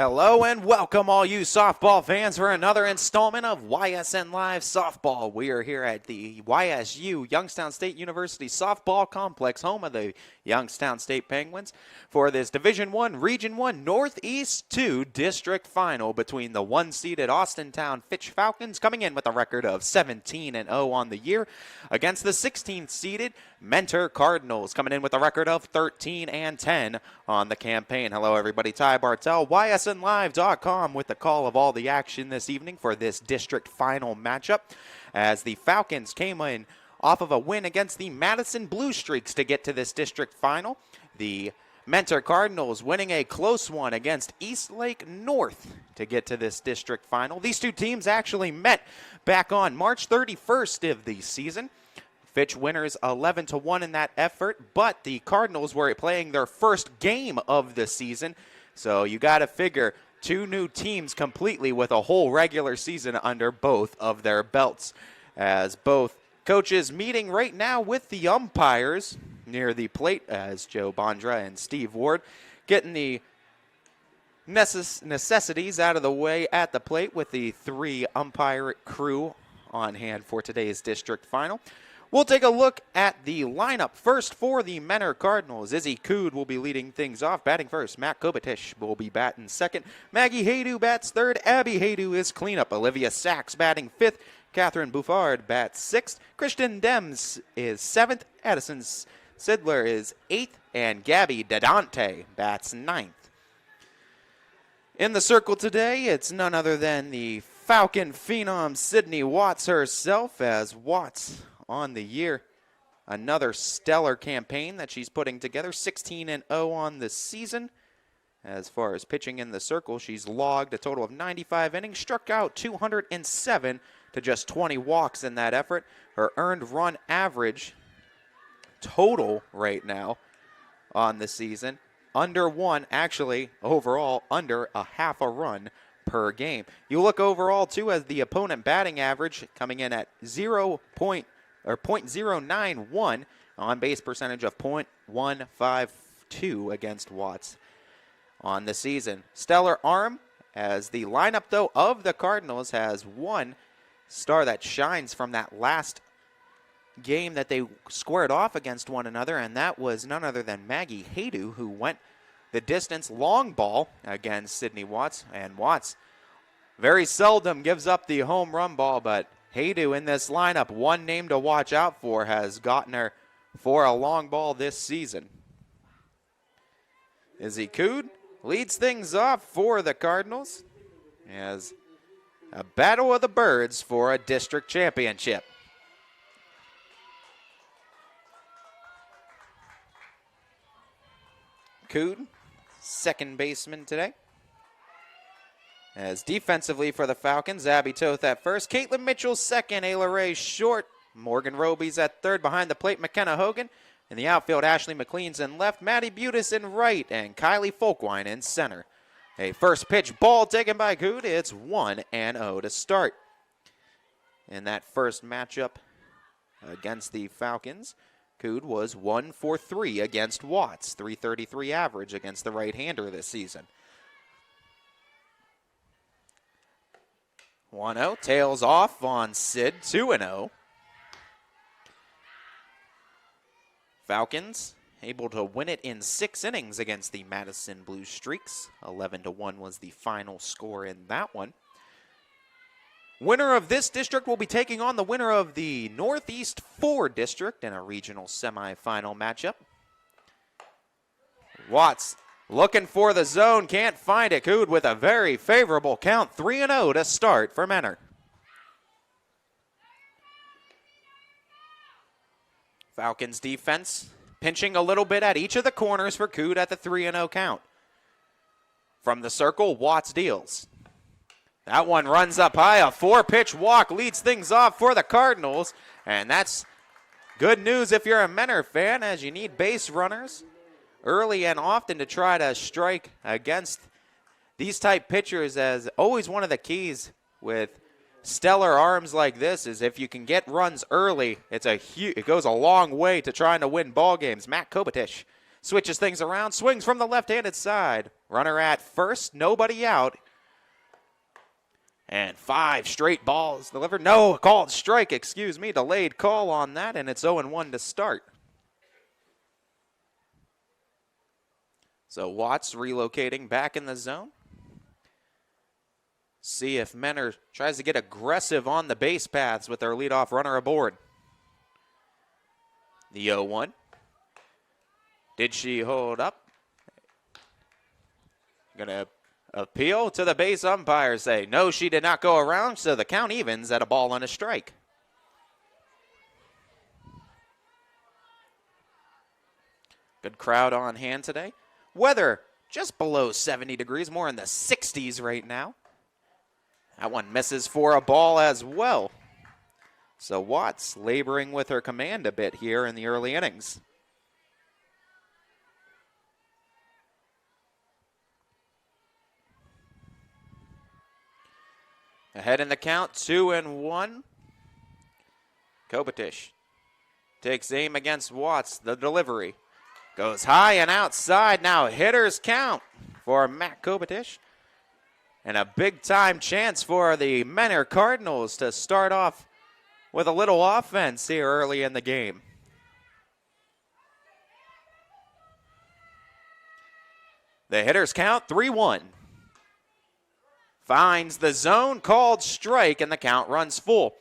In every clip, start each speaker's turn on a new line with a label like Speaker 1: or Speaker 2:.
Speaker 1: Hello and welcome all you softball fans for another installment of YSN Live Softball. We are here at the YSU, Youngstown State University Softball Complex, home of the Youngstown State Penguins, for this Division I, Region I, Northeast 2 District Final between the one-seeded Austintown Fitch Falcons, coming in with a record of 17-0 on the year, against the 16th-seeded Mentor Cardinals, coming in with a record of 13-10 on the campaign. Hello everybody, Ty Bartell, YSNLive.com with the call of all the action this evening for this district final matchup, as the Falcons came in off of a win against the Madison Blue Streaks to get to this district final. The Mentor Cardinals winning a close one against Eastlake North to get to this district final. These two teams actually met back on March 31st of the season. Fitch winners 11-1 in that effort, but the Cardinals were playing their first game of the season, so you got to figure two new teams completely with a whole regular season under both of their belts, as both coaches meeting right now with the umpires near the plate, as Joe Bondra and Steve Ward getting the necessities out of the way at the plate with the three umpire crew on hand for today's district final. We'll take a look at the lineup first for the Mentor Cardinals. Izzy Cood will be leading things off, batting first. Matt Kobatish will be batting second. Maggie Haydu bats third. Abby Haydu is cleanup. Olivia Sachs batting fifth. Catherine Buffard bats sixth. Christian Dems is seventh. Addison Sidler is eighth. And Gabby Dadante bats ninth. In the circle today, it's none other than the Falcon phenom Sydney Watts herself, as Watts on the year, another stellar campaign that she's putting together, 16-0 on the season. As far as pitching in the circle, she's logged a total of 95 innings, struck out 207 to just 20 walks in that effort. Her earned run average total right now on the season, under one, actually overall under a half a run per game. You look overall too, as the opponent batting average coming in at 0.091, on base percentage of .152 against Watts on the season. Stellar arm, as the lineup though of the Cardinals has one star that shines from that last game that they squared off against one another, and that was none other than Maggie Haydu, who went the distance long ball against Sydney Watts. And Watts very seldom gives up the home run ball, but Haydu in this lineup, one name to watch out for, has gotten her for a long ball this season. Izzy Cood leads things off for the Cardinals as a battle of the birds for a district championship. Cood, second baseman today. As defensively for the Falcons, Abby Toth at first, Caitlin Mitchell second, Ayla Ray short, Morgan Roby's at third, behind the plate McKenna Hogan. In the outfield, Ashley McLean's in left, Maddie Butis in right, and Kylie Folkwine in center. A first pitch ball taken by Cood. It's 1-0 to start. In that first matchup against the Falcons, Cood was 1 for 3 against Watts, .333 average against the right-hander this season. 1-0, tails off on Sid, 2-0. Falcons able to win it in 6 innings against the Madison Blue Streaks. 11-1 was the final score in that one. Winner of this district will be taking on the winner of the Northeast 4 district in a regional semifinal matchup. Watts looking for the zone, can't find it. Cood with a very favorable count, 3-0 to start for Mentor. Falcons defense pinching a little bit at each of the corners for Cood at the 3-0 count. From the circle, Watts deals. That one runs up high. A 4-pitch walk leads things off for the Cardinals, and that's good news if you're a Mentor fan, as you need base runners early and often to try to strike against these type pitchers, as always one of the keys with stellar arms like this is if you can get runs early, it goes a long way to trying to win ball games. Matt Kobatish switches things around, swings from the left-handed side, Runner at first, nobody out. And 5 straight balls delivered. No, called strike, excuse me. Delayed call on that, and it's 0-1 to start. So Watts relocating back in the zone. See if Menor tries to get aggressive on the base paths with their leadoff runner aboard. The 0-1. Did she hold up? Gonna appeal to the base umpire, say no, she did not go around, so the count evens at a ball and a strike. Good crowd on hand today. Weather just below 70 degrees, more in the 60s right now. That one misses for a ball as well. So Watts laboring with her command a bit here in the early innings. Ahead in the count, 2-1. Kopetish takes aim against Watts. The delivery goes high and outside. Now hitter's count for Matt Kopetish. And a big-time chance for the Menor Cardinals to start off with a little offense here early in the game. The hitter's count, 3-1. Finds the zone, called strike, and the count runs full.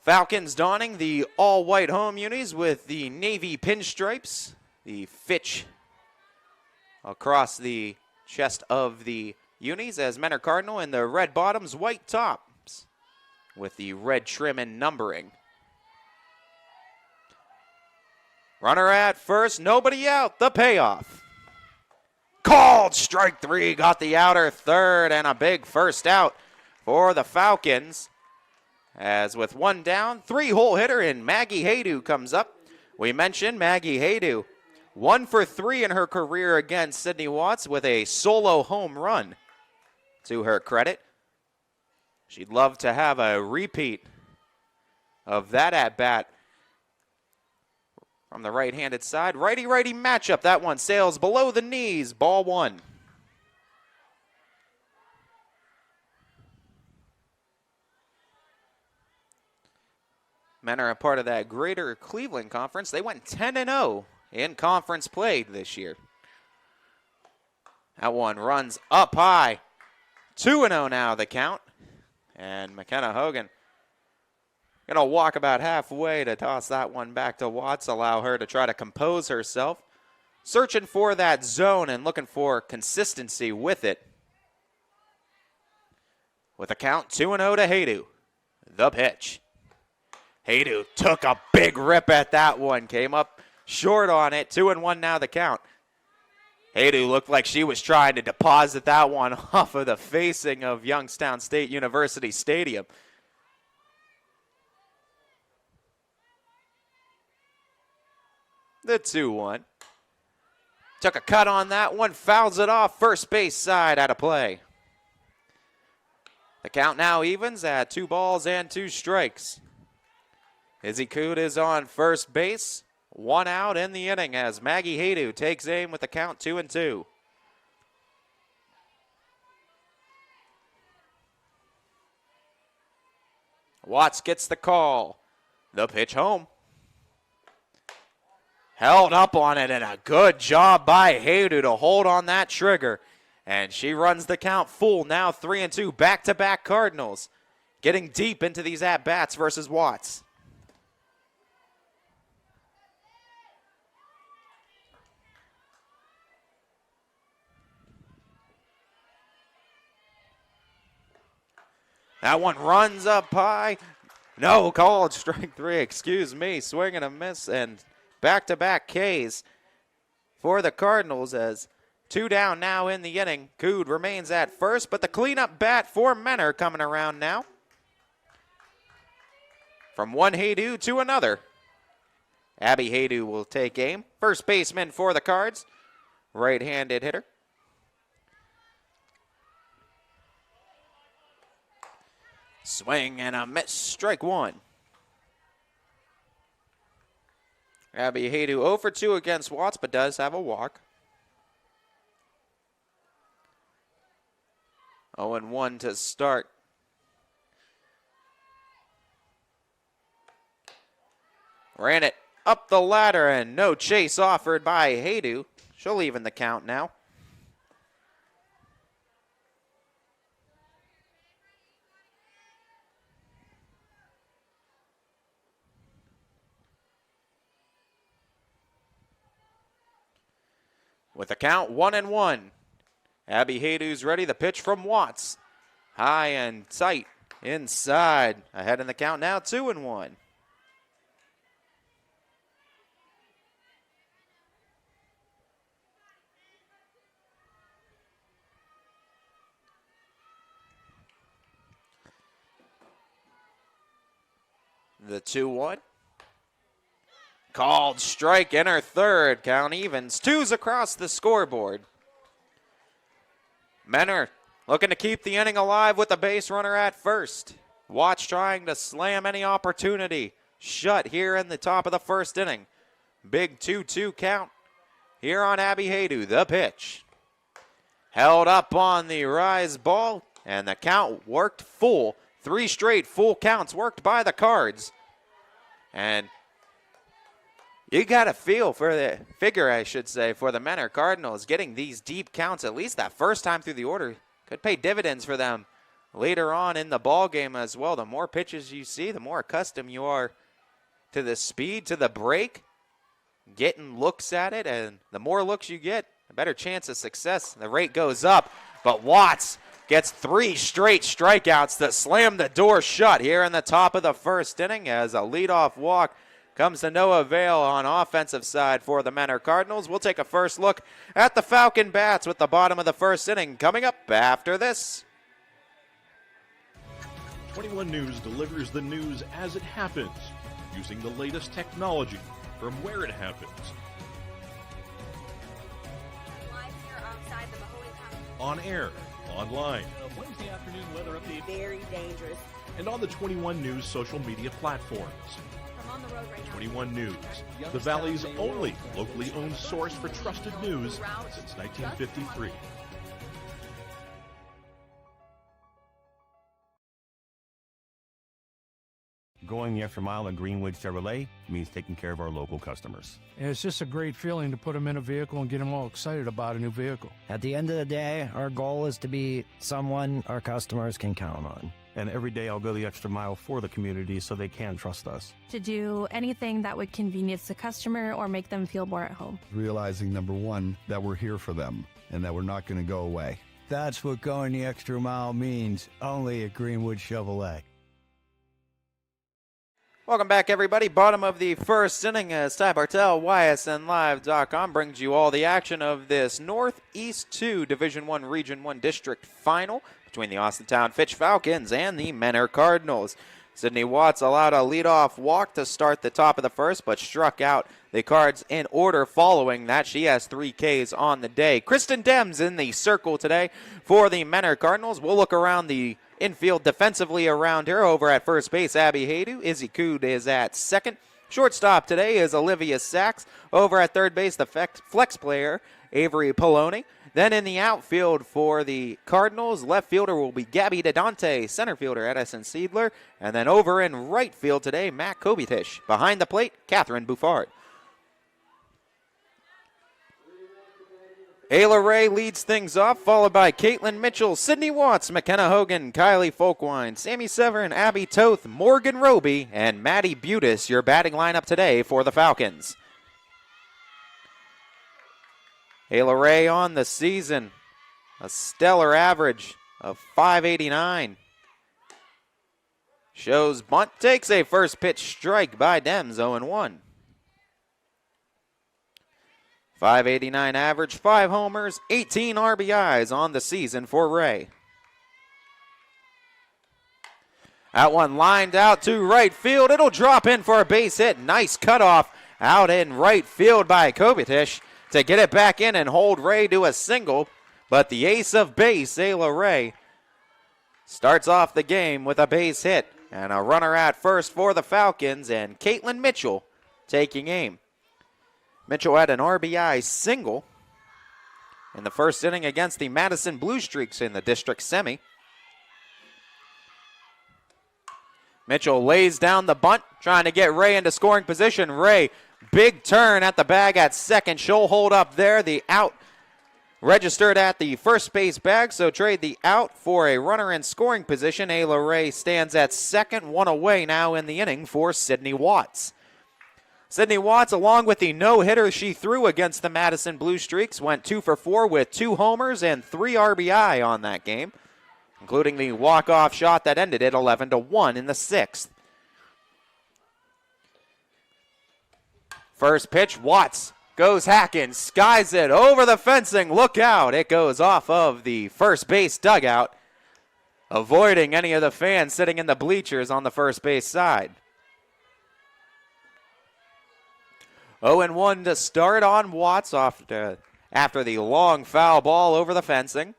Speaker 1: Falcons donning the all-white home unis with the navy pinstripes. The Fitch across the chest of the unis as Menor Cardinal, and the red bottoms, white tops with the red trim and numbering. Runner at first, nobody out, the payoff. Called strike 3, got the outer third, and a big first out for the Falcons. As with one down, 3-hole hitter in Maggie Haydu comes up. We mentioned Maggie Haydu, 1 for 3 in her career against Sydney Watts with a solo home run to her credit. She'd love to have a repeat of that at-bat. From the right-handed side, righty-righty matchup. That one sails below the knees. Ball 1. Men are a part of that Greater Cleveland Conference. They went 10-0 in conference play this year. That one runs up high. 2-0 now the count. And McKenna Hogan going to walk about halfway to toss that one back to Watts, allow her to try to compose herself. Searching for that zone and looking for consistency with it. With a count 2-0 to Haydu. The pitch. Haydu took a big rip at that one. Came up short on it. 2-1 now the count. Haydu looked like she was trying to deposit that one off of the facing of Youngstown State University Stadium. The 2-1. Took a cut on that one, fouls it off, first base side out of play. The count now evens at 2 balls and 2 strikes. Izzy Coot is on first base, 1 out in the inning as Maggie Haydu takes aim with the count 2-2. Watts gets the call. The pitch home. Held up on it, and a good job by Haydu to hold on that trigger. And she runs the count full, now 3-2, back-to-back Cardinals. Getting deep into these at-bats versus Watts. That one runs up high. No, called strike 3, excuse me. Swing and a miss, and back-to-back Ks for the Cardinals as 2 down now in the inning. Cood remains at first, but the cleanup bat for Menor coming around now. From one Haydu to another. Abby Haydu will take aim. First baseman for the Cards. Right-handed hitter. Swing and a miss. Strike 1. Abby Haydu 0 for 2 against Watts, but does have a walk. 0-1 to start. Ran it up the ladder and no chase offered by Haydu. She'll even the count now. With the count 1-1. Abby Haydu's ready. The pitch from Watts. High and tight. Inside. Ahead in the count now, 2-1. The 2-1. Called strike in her third. Count evens. 2s across the scoreboard. Menor looking to keep the inning alive with the base runner at first. Watts trying to slam any opportunity shut here in the top of the first inning. Big 2-2 count here on Abby Haydu. The pitch. Held up on the rise ball, and the count worked full. 3 straight full counts worked by the Cards. And you got a feel for the figure, I should say, for the Menor Cardinals. Getting these deep counts, at least that first time through the order, could pay dividends for them later on in the ball game as well. The more pitches you see, the more accustomed you are to the speed, to the break, getting looks at it, and the more looks you get, the better chance of success. The rate goes up, but Watts gets 3 straight strikeouts that slam the door shut here in the top of the first inning as a leadoff walk comes to no avail on offensive side for the Menor Cardinals. We'll take a first look at the Falcon Bats with the bottom of the first inning coming up after this.
Speaker 2: 21 News delivers the news as it happens, using the latest technology from where it happens.
Speaker 3: Live here outside the Mahoney County.
Speaker 2: On air, online,
Speaker 4: Wednesday afternoon weather update.
Speaker 3: Very dangerous.
Speaker 2: and on the 21 News social media platforms.
Speaker 3: I'm on the road right now.
Speaker 2: 21 News, the Valley's only locally owned source for trusted news since 1953.
Speaker 5: Going the extra mile at Greenwood Chevrolet means taking care of our local customers.
Speaker 6: And it's just a great feeling to put them in a vehicle and get them all excited about a new vehicle.
Speaker 7: At the end of the day, our goal is to be someone our customers can count on.
Speaker 5: And every day I'll go the extra mile for the community so they can trust us.
Speaker 8: To do anything that would convenience the customer or make them feel more at home.
Speaker 9: Realizing, number one, that we're here for them and that we're not going to go away.
Speaker 10: That's what going the extra mile means, only at Greenwood Chevrolet.
Speaker 1: Welcome back, everybody. Bottom of the first inning as Ty Bartel, YSNLive.com, brings you all the action of this Northeast 2 Division I Region 1 District Final between the Austintown Fitch Falcons and the Menor Cardinals. Sydney Watts allowed a leadoff walk to start the top of the first, but struck out the Cards in order following that. She has 3 Ks on the day. Kristen Dems in the circle today for the Menor Cardinals. We'll look around the infield defensively around here. Over at first base, Abby Haydu. Izzy Cood is at second. Shortstop today is Olivia Sachs. Over at third base, the flex player, Avery Poloni. Then in the outfield for the Cardinals, left fielder will be Gabby DeDante, center fielder Edison Seidler, and then over in right field today, Matt Kobitish. Behind the plate, Catherine Buffard. Ayla Ray leads things off, followed by Caitlin Mitchell, Sydney Watts, McKenna Hogan, Kylie Folkwine, Sammy Severin, Abby Toth, Morgan Roby, and Maddie Butis, your batting lineup today for the Falcons. Ayla Ray on the season, a stellar average of .589. Shows bunt, takes a first pitch strike by Dems, 0-1. .589 average, 5 homers, 18 RBIs on the season for Ray. That one lined out to right field. It'll drop in for a base hit. Nice cutoff out in right field by Kobitish to get it back in and hold Ray to a single. But the ace of base, Ayla Ray, starts off the game with a base hit. And a runner at first for the Falcons, and Caitlin Mitchell taking aim. Mitchell had an RBI single in the first inning against the Madison Blue Streaks in the district semi. Mitchell lays down the bunt, trying to get Ray into scoring position. Ray, big turn at the bag at second. She'll hold up there. The out registered at the first base bag, so trade the out for a runner in scoring position. Ayla Ray stands at second, one away now in the inning for Sydney Watts. Sydney Watts, along with the no-hitter she threw against the Madison Blue Streaks, went 2 for 4 with 2 homers and 3 RBI on that game, including the walk-off shot that ended it 11-1 in the 6th. First pitch, Watts goes hacking, skies it over the fencing. Look out. It goes off of the first base dugout, avoiding any of the fans sitting in the bleachers on the first base side. 0-1 to start on Watts after the long foul ball over the fencing.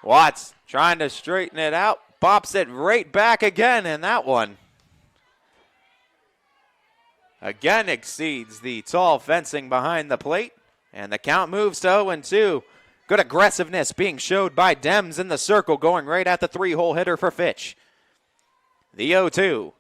Speaker 1: Watts trying to straighten it out, bops it right back again, and that one again exceeds the tall fencing behind the plate, and the count moves to 0-2. Good aggressiveness being showed by Dems in the circle, going right at the 3-hole hitter for Fitch. The 0-2.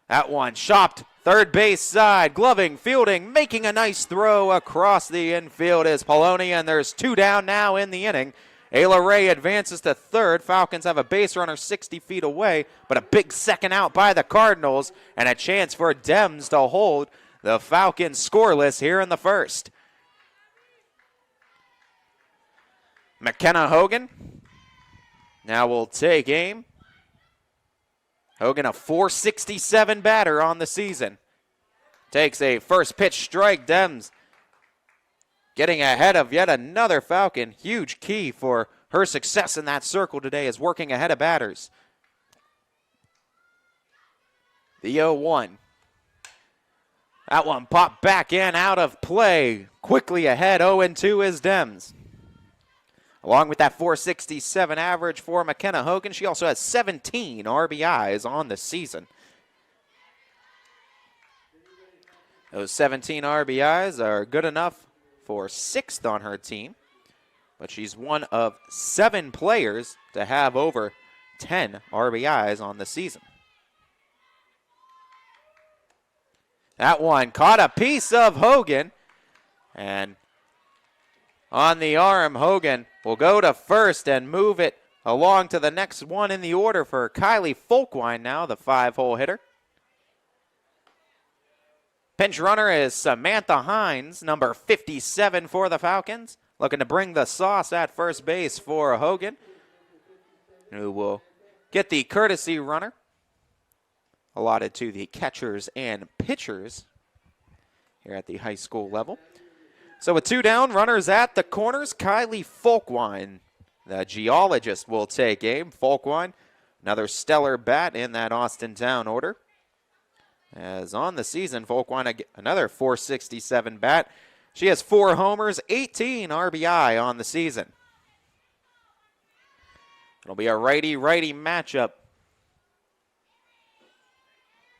Speaker 1: That one chopped third base side, gloving, fielding, making a nice throw across the infield is Poloni, and there's 2 down now in the inning. Ayla Ray advances to third. Falcons have a base runner 60 feet away, but a big second out by the Cardinals and a chance for Dems to hold the Falcons scoreless here in the first. McKenna Hogan now will take aim. Hogan, a .467 batter on the season. Takes a first pitch strike. Dems getting ahead of yet another Falcon. Huge key for her success in that circle today is working ahead of batters. The 0-1. That one popped back in, out of play. Quickly ahead, 0-2 is Dems. Along with that .467 average for McKenna Hogan, she also has 17 RBIs on the season. Those 17 RBIs are good enough for 6th on her team, but she's one of 7 players to have over 10 RBIs on the season. That one caught a piece of Hogan, and on the arm, Hogan will go to first and move it along to the next one in the order for Kylie Folkwine now, the 5-hole hitter. Pinch runner is Samantha Hines, number 57 for the Falcons, looking to bring the sauce at first base for Hogan, who will get the courtesy runner allotted to the catchers and pitchers here at the high school level. So with 2 down, runners at the corners, Kylie Folkwine, the geologist, will take aim. Folkwine, another stellar bat in that Austintown order. As on the season, Folkwine, another .467 bat. She has 4 homers, 18 RBI on the season. It'll be a righty-righty matchup.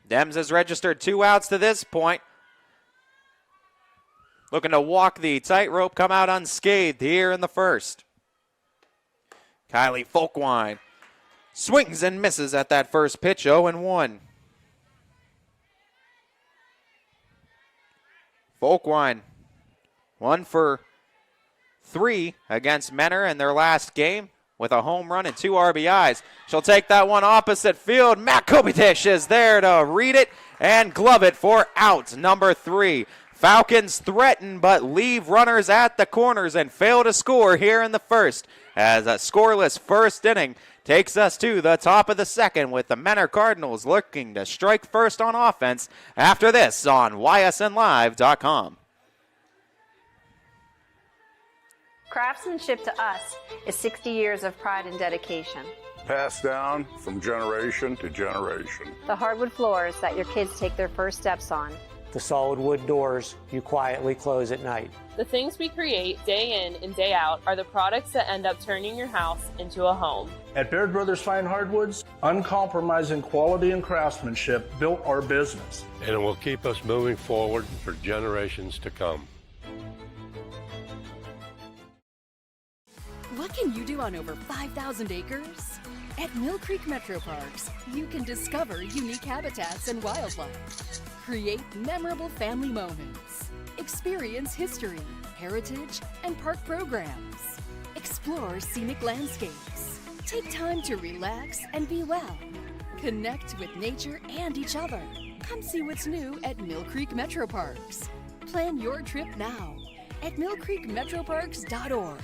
Speaker 1: Dems has registered 2 outs to this point. Looking to walk the tightrope, come out unscathed here in the first. Kylie Folkwine swings and misses at that first pitch, 0-1. Folkwine, 1 for 3 against Menor in their last game with a home run and 2 RBIs. She'll take that one opposite field. Matt Kopitish is there to read it and glove it for out number 3. Falcons threaten but leave runners at the corners and fail to score here in the first, as a scoreless first inning takes us to the top of the second with the Menor Cardinals looking to strike first on offense after this on ysnlive.com.
Speaker 11: Craftsmanship to us is 60 years of pride and dedication.
Speaker 12: Passed down from generation to generation.
Speaker 11: The hardwood floors that your kids take their first steps on.
Speaker 12: the solid wood doors you quietly close at night.
Speaker 13: The things we create day in and day out are the products that end up turning your house into a home.
Speaker 14: At Baird Brothers Fine Hardwoods, uncompromising quality and craftsmanship built our business.
Speaker 15: And it will keep us moving forward for generations to come.
Speaker 16: What can you do on over 5,000 acres? At Mill Creek Metro Parks, you can discover unique habitats and wildlife. Create memorable family moments. Experience history, heritage, and park programs. Explore scenic landscapes. Take time to relax and be well. Connect with nature and each other. Come see what's new at Mill Creek Metro Parks. Plan your trip now at millcreekmetroparks.org.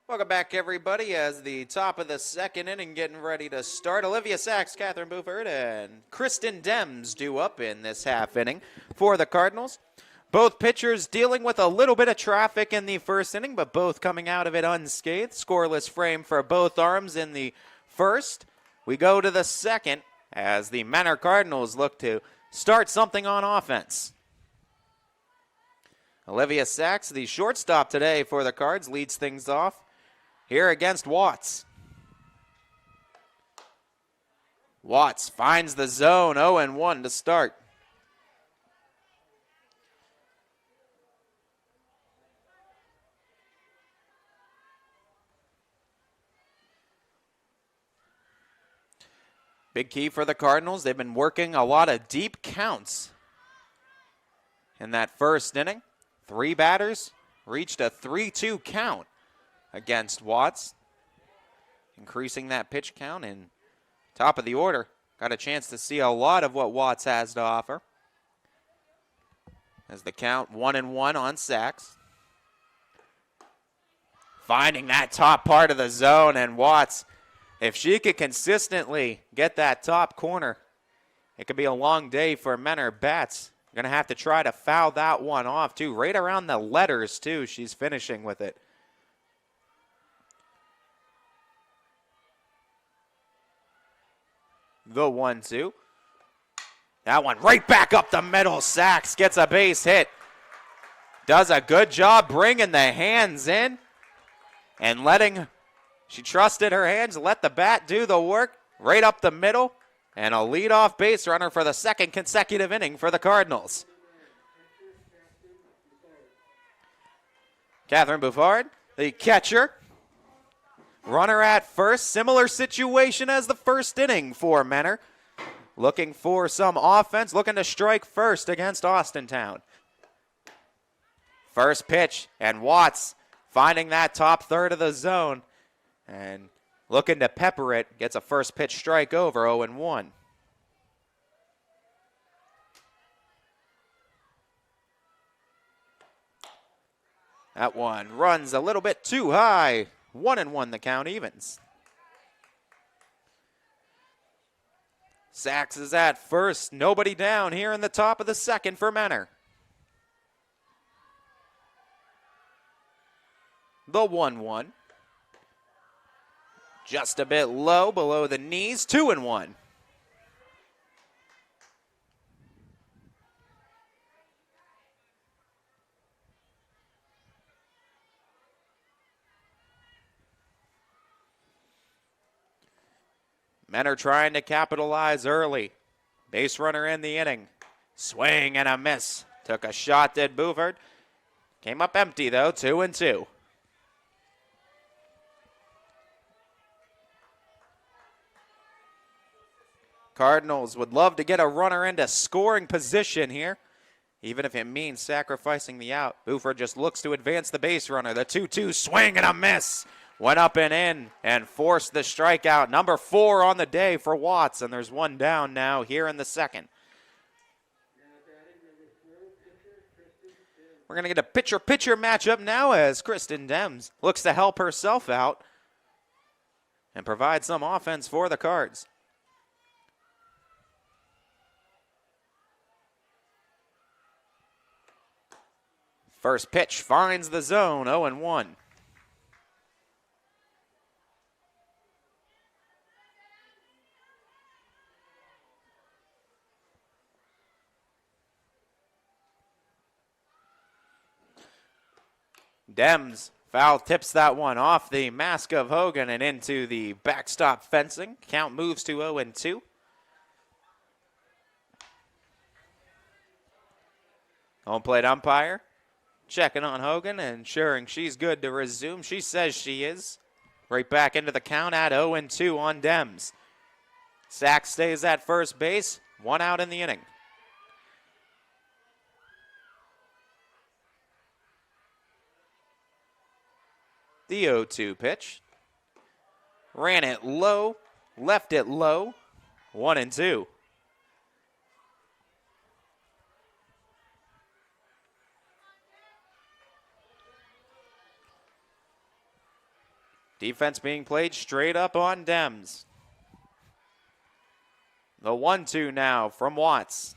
Speaker 1: Welcome back, everybody, as the top of the second inning getting ready to start. Olivia Sachs, Catherine Buford, and Kristen Dems due up in this half inning for the Cardinals. Both pitchers dealing with a little bit of traffic in the first inning, but both coming out of it unscathed. Scoreless frame for both arms in the first. We go to the second as the Menor Cardinals look to start something on offense. Olivia Sachs, the shortstop today for the Cards, leads things off here against Watts. Watts finds the zone, 0-1 to start. Big key for the Cardinals. They've been working a lot of deep counts in that first inning. 3 batters reached a 3-2 count against Watts, increasing that pitch count, and top of the order. Got a chance to see a lot of what Watts has to offer. As the count 1-1 on Sachs. Finding that top part of the zone, and Watts, if she could consistently get that top corner, it could be a long day for Menor bats. Going to have to try to foul that one off, too. Right around the letters, too, she's finishing with it. The 1-2. That one right back up the middle. Sachs gets a base hit. Does a good job bringing the hands in and letting, she trusted her hands, let the bat do the work right up the middle, and a leadoff base runner for the second consecutive inning for the Cardinals. Catherine Bouffard, the catcher. Runner at first, similar situation as the first inning for Menor. Looking for some offense, looking to strike first against Austintown. First pitch, and Watts finding that top third of the zone and looking to pepper it, gets a first pitch strike over, 0-1. That one runs a little bit too high. 1-1, the count evens. Sachs is at first. Nobody down here in the top of the second for Menor. The 1-1. Just a bit low, below the knees. 2-1. Menor trying to capitalize early. Base runner in the inning. Swing and a miss. Took a shot, did Buford. Came up empty, though, 2-2. Cardinals would love to get a runner into scoring position here, even if it means sacrificing the out. Buford just looks to advance the base runner. The 2-2 swing and a miss. Went up and in and forced the strikeout. Number 4 on the day for Watts, and there's one down now here in the second. We're going to get a pitcher-pitcher matchup now as Kristen Dems looks to help herself out and provide some offense for the Cards. First pitch finds the zone, 0-1. Dems foul tips that one off the mask of Hogan and into the backstop fencing. Count moves to 0-2. Home plate umpire checking on Hogan and ensuring she's good to resume. She says she is. Right back into the count at 0-2 on Dems. Sack stays at first base. 1 out in the inning. The 0-2 pitch. Ran it low, left it low. 1-2. Defense being played straight up on Dems. The 1-2 now from Watts.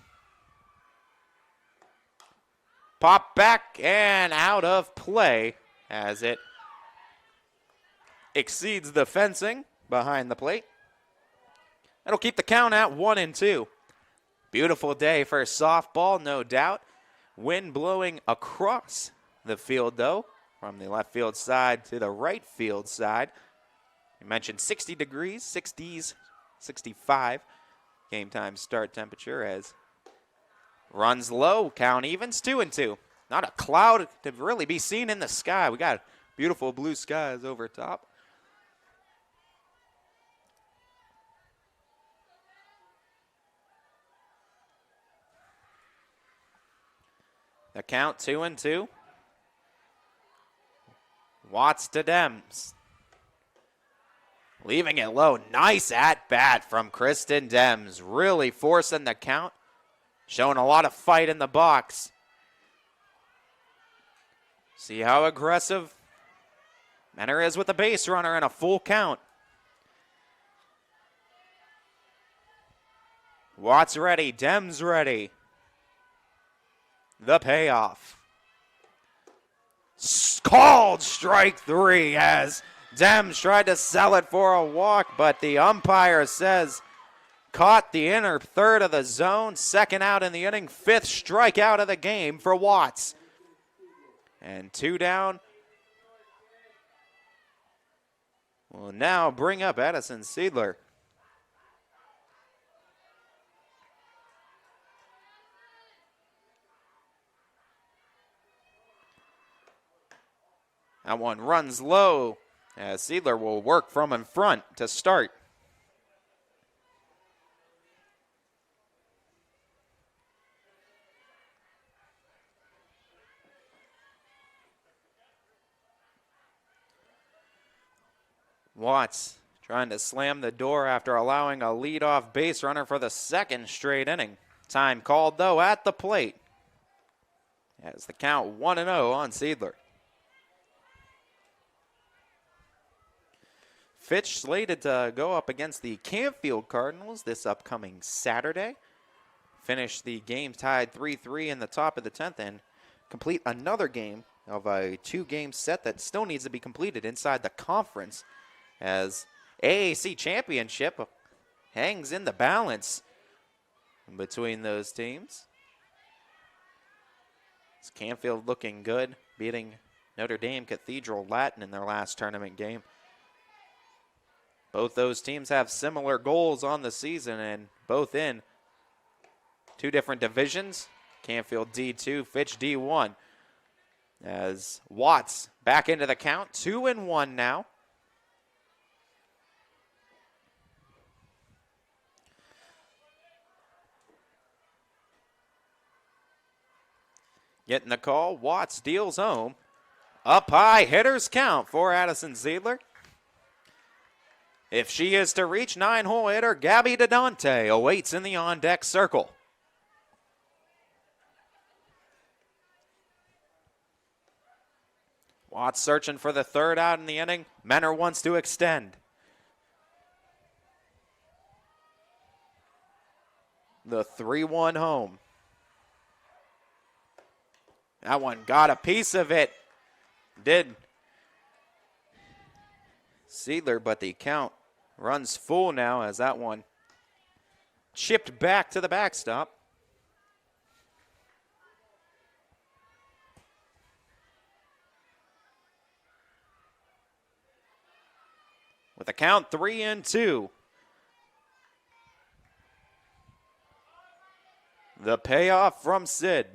Speaker 1: Pop back and out of play as it exceeds the fencing behind the plate. That'll keep the count at 1-2. Beautiful day for softball, no doubt. Wind blowing across the field, though, from the left field side to the right field side. You mentioned 60 degrees, 60s, 65. Game time start temperature as runs low, count evens, 2-2. Not a cloud to really be seen in the sky. We got beautiful blue skies over top. The count 2-2. Watts to Dems. Leaving it low. Nice at-bat from Kristen Dems. Really forcing the count. Showing a lot of fight in the box. See how aggressive Menor is with the base runner and a full count. Watts ready. Dems ready. The payoff. Called strike 3 as Dems tried to sell it for a walk, but the umpire says caught the inner third of the zone. Second out in the inning, 5th strikeout of the game for Watts. And 2 down. Will now bring up Addison Seidler. That one runs low as Seidler will work from in front to start. Watts trying to slam the door after allowing a leadoff base runner for the second straight inning. Time called, though, at the plate. As the count 1-0 on Seidler. Fitch slated to go up against the Campfield Cardinals this upcoming Saturday. Finish the game tied 3-3 in the top of the 10th and complete another game of a 2-game set that still needs to be completed inside the conference as AAC Championship hangs in the balance between those teams. It's Campfield looking good, beating Notre Dame Cathedral Latin in their last tournament game. Both those teams have similar goals on the season and both in 2 different divisions. Campfield D2, Fitch D1. As Watts back into the count, 2-1 now. Getting the call, Watts deals home. Up high, hitters count for Addison Seidler. If she is to reach 9-hole hitter, Gabby DeDante awaits in the on-deck circle. Watts searching for the 3rd out in the inning. Menor wants to extend. The 3-1 home. That one got a piece of it. Did Seidler, but the count runs full now as that one chipped back to the backstop. with a count 3-2. The payoff from Sid.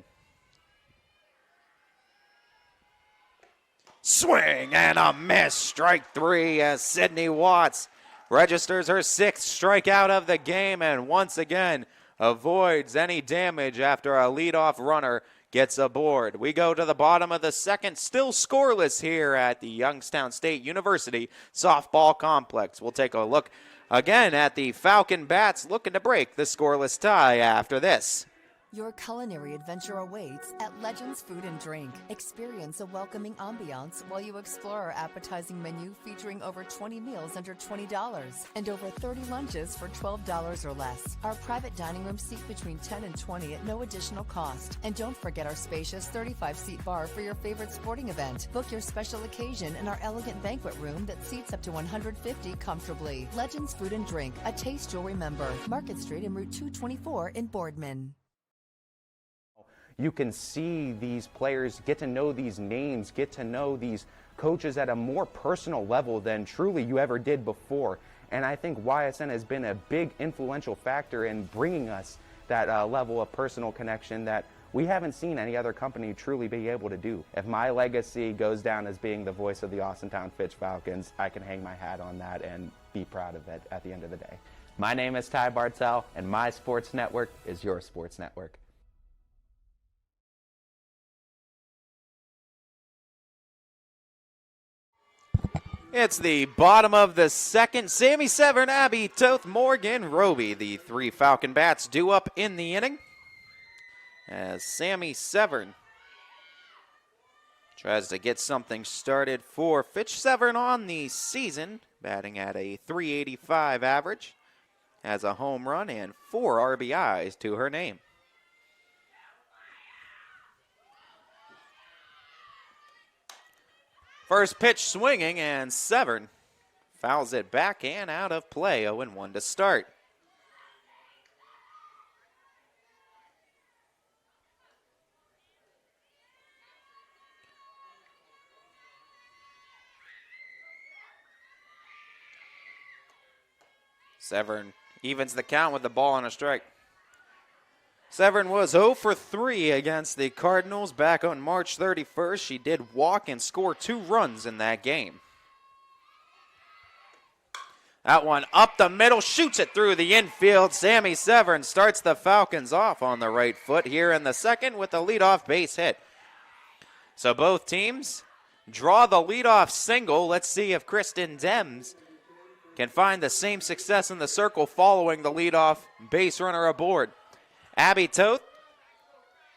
Speaker 1: Swing and a miss. Strike 3 as Sydney Watts registers her 6th strikeout of the game and once again avoids any damage after a leadoff runner gets aboard. We go to the bottom of the second, still scoreless here at the Youngstown State University softball complex. We'll take a look again at the Falcon Bats looking to break the scoreless tie after this.
Speaker 16: Your culinary adventure awaits at Legends Food and Drink. Experience a welcoming ambiance while you explore our appetizing menu featuring over 20 meals under $20 and over 30 lunches for $12 or less. Our private dining room seat between 10 and 20 at no additional cost. And don't forget our spacious 35-seat bar for your favorite sporting event. Book your special occasion in our elegant banquet room that seats up to 150 comfortably. Legends Food and Drink, a taste you'll remember. Market Street and Route 224 in Boardman.
Speaker 1: You can see these players, get to know these names, get to know these coaches at a more personal level than truly you ever did before. And I think YSN has been a big influential factor in bringing us that level of personal connection that we haven't seen any other company truly be able to do. If my legacy goes down as being the voice of the Austintown Fitch Falcons, I can hang my hat on that and be proud of it at the end of the day. My name is Ty Bartell, and my sports network is your sports network. It's the bottom of the second. Sammy Severn, Abby Toth, Morgan Roby, the 3 Falcon Bats due up in the inning. As Sammy Severn tries to get something started for Fitch. Severn on the season, batting at a .385 average, has a home run and 4 RBIs to her name. First pitch swinging, and Severn fouls it back and out of play. 0-1 to start. Severn evens the count with the ball on a strike. Severn was 0 for 3 against the Cardinals back on March 31st. She did walk and score 2 runs in that game. That one up the middle, shoots it through the infield. Sammy Severn starts the Falcons off on the right foot here in the second with the leadoff base hit. So both teams draw the leadoff single. Let's see if Kristen Dems can find the same success in the circle following the leadoff base runner aboard. Abby Toth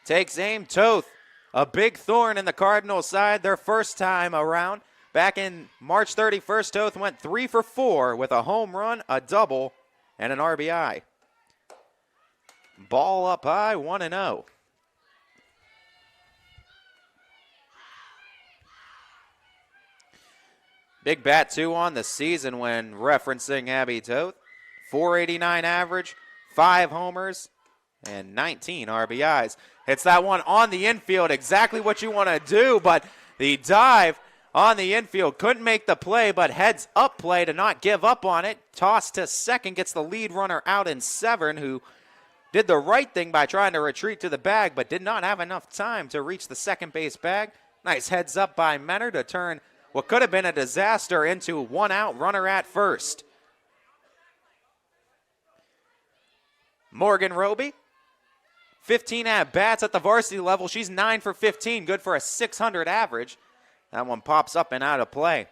Speaker 1: takes aim. Toth, a big thorn in the Cardinals' side their first time around. Back in March 31st, Toth went 3 for 4 with a home run, a double, and an RBI. Ball up high, 1-0. Big bat 2 on the season when referencing Abby Toth. .489 average, 5 homers, and 19 RBIs. Hits that one on the infield, exactly what you want to do, but the dive on the infield couldn't make the play, but heads up play to not give up on it. Toss to second, gets the lead runner out in Severn, who did the right thing by trying to retreat to the bag, but did not have enough time to reach the second base bag. Nice heads up by Menner to turn what could have been a disaster into 1 out, runner at first. Morgan Roby, 15 at-bats at the varsity level. She's 9 for 15, good for a .600 average. That one pops up and out of play.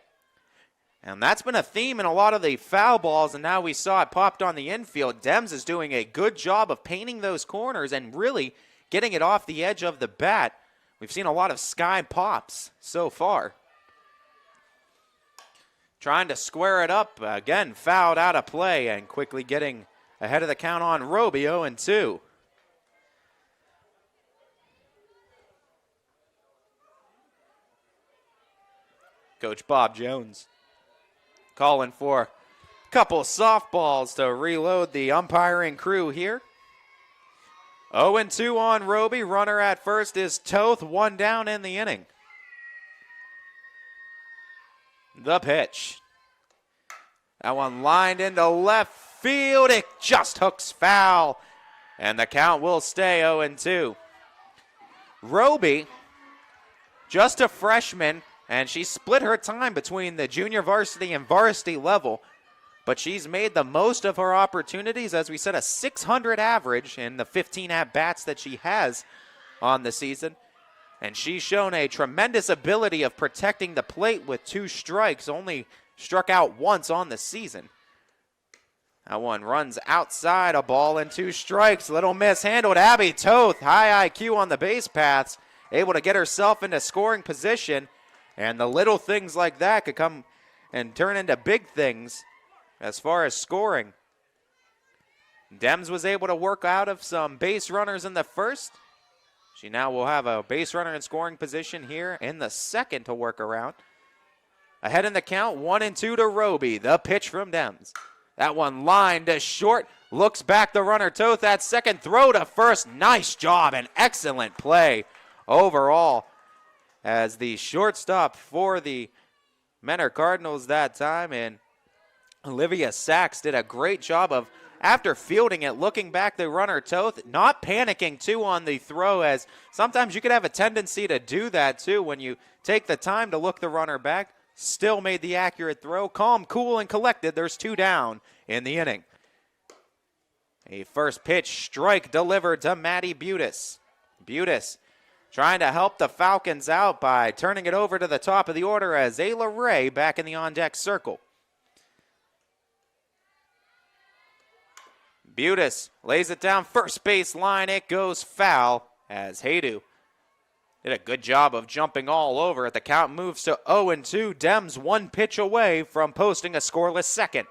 Speaker 1: And that's been a theme in a lot of the foul balls, and now we saw it popped on the infield. Dems is doing a good job of painting those corners and really getting it off the edge of the bat. We've seen a lot of sky pops so far. Trying to square it up, again, fouled out of play and quickly getting ahead of the count on Roby, 0-2. Coach Bob Jones calling for a couple softballs to reload the umpiring crew here. 0-2 on Roby. Runner at first is Toth, 1 down in the inning. The pitch. That one lined into left field. It just hooks foul. And the count will stay 0-2. Roby, just a freshman, and she split her time between the junior varsity and varsity level. But she's made the most of her opportunities. As we said, a 600 average in the 15 at-bats that she has on the season. And she's shown a tremendous ability of protecting the plate with 2 strikes, only struck out once on the season. That one runs outside, a ball and 2 strikes. Little mishandled. Abby Toth, high IQ on the base paths, able to get herself into scoring position. And the little things like that could come and turn into big things as far as scoring. Dems was able to work out of some base runners in the first. She now will have a base runner in scoring position here in the second to work around. Ahead in the count, 1-2 to Roby. The pitch from Dems. That one lined to short. Looks back the runner Toth. That second throw to first. Nice job and excellent play overall as the shortstop for the Menor Cardinals that time. And Olivia Sachs did a great job of, after fielding it, looking back the runner Toth, not panicking too on the throw, as sometimes you could have a tendency to do that too when you take the time to look the runner back. Still made the accurate throw. Calm, cool, and collected. There's 2 down in the inning. A first pitch strike delivered to Maddie Butis. Butis trying to help the Falcons out by turning it over to the top of the order as Ayla Ray back in the on-deck circle. Butis lays it down first base line. It goes foul as Haydu did a good job of jumping all over it. The count moves to 0-2. Dems 1 pitch away from posting a scoreless second.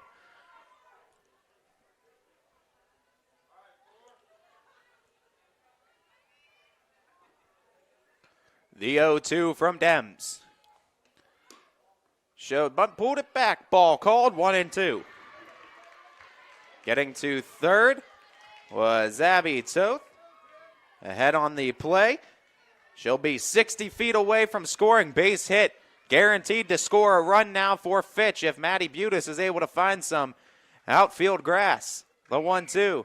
Speaker 1: The 0-2 from Dems. Pulled it back. Ball called. 1-2. Getting to third was Abby Toth. Ahead on the play. She'll be 60 feet away from scoring. Base hit. Guaranteed to score a run now for Fitch if Maddie Butis is able to find some outfield grass. The 1-2.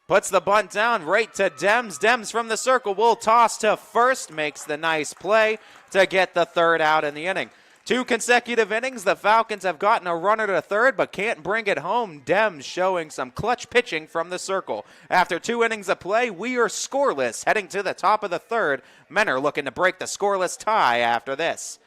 Speaker 1: Puts the bunt down right to Dems. Dems from the circle will toss to first. Makes the nice play to get the third out in the inning. 2 consecutive innings. The Falcons have gotten a runner to third but can't bring it home. Dems showing some clutch pitching from the circle. After 2 innings of play, we are scoreless heading to the top of the third. Menor looking to break the scoreless tie after this.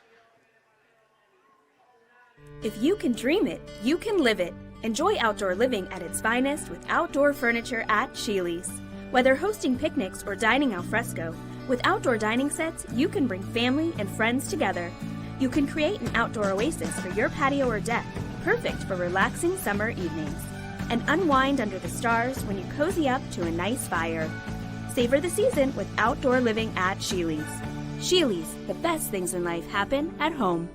Speaker 3: If you can dream it, you can live it. Enjoy outdoor living at its finest with outdoor furniture at Sheely's. Whether hosting picnics or dining al fresco, with outdoor dining sets, you can bring family and friends together. You can create an outdoor oasis for your patio or deck, perfect for relaxing summer evenings. And unwind under the stars when you cozy up to a nice fire. Savor the season with outdoor living at Sheely's. Sheely's, the best things in life happen at home.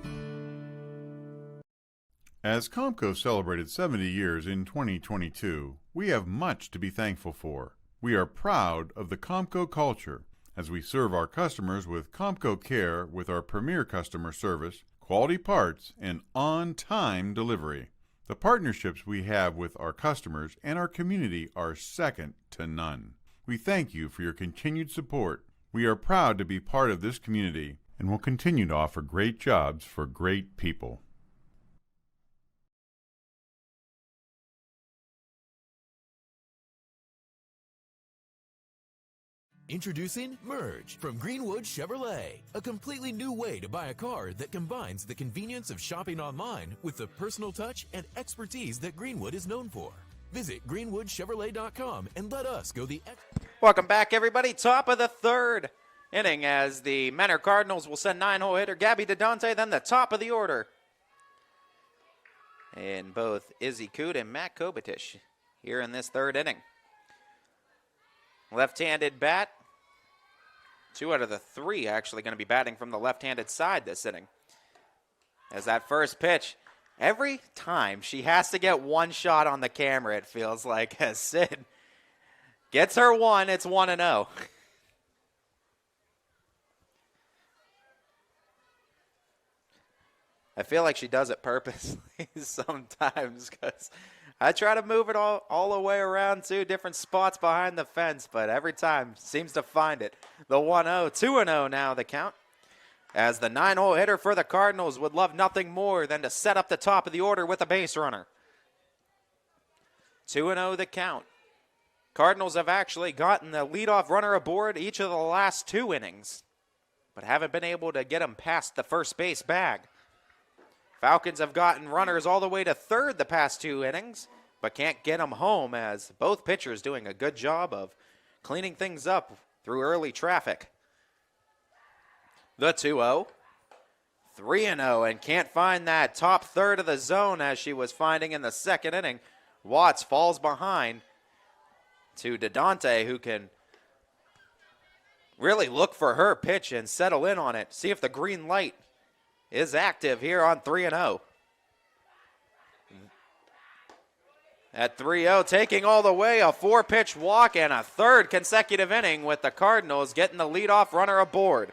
Speaker 17: As Comco celebrated 70 years in 2022, we have much to be thankful for. We are proud of the Comco culture as we serve our customers with Comco Care with our premier customer service, quality parts, and on-time delivery. The partnerships we have with our customers and our community are second to none. We thank you for your continued support. We are proud to be part of this community and will continue to offer great jobs for great people.
Speaker 18: Introducing Merge from Greenwood Chevrolet, a completely new way to buy a car that combines the convenience of shopping online with the personal touch and expertise that Greenwood is known for. Visit greenwoodchevrolet.com and let us go the extra.
Speaker 1: Welcome back, everybody. Top of the third inning as the Menor Cardinals will send 9-hole hitter Gabby DeDante, then the top of the order. And both Izzy Coot and Matt Kobatish here in this third inning. Left-handed bat. 2 out of the 3 actually going to be batting from the left-handed side this inning. As that first pitch, every time she has to get one shot on the camera, it feels like, as Sid gets her one, it's 1-0. I feel like she does it purposely sometimes because I try to move it all the way around to different spots behind the fence, but every time seems to find it. The 1-0, 2-0 now the count. As the 9-hole hitter for the Cardinals would love nothing more than to set up the top of the order with a base runner. 2-0 the count. Cardinals have actually gotten the leadoff runner aboard each of the last 2 innings, but haven't been able to get him past the first base bag. Falcons have gotten runners all the way to third the past 2 innings, but can't get them home as both pitchers doing a good job of cleaning things up through early traffic. The 2-0, 3-0, and can't find that top third of the zone as she was finding in the second inning. Watts falls behind to DeDante, who can really look for her pitch and settle in on it. See if the green light is active here on 3-0. At 3-0, taking all the way, a 4-pitch walk and a third consecutive inning with the Cardinals getting the leadoff runner aboard.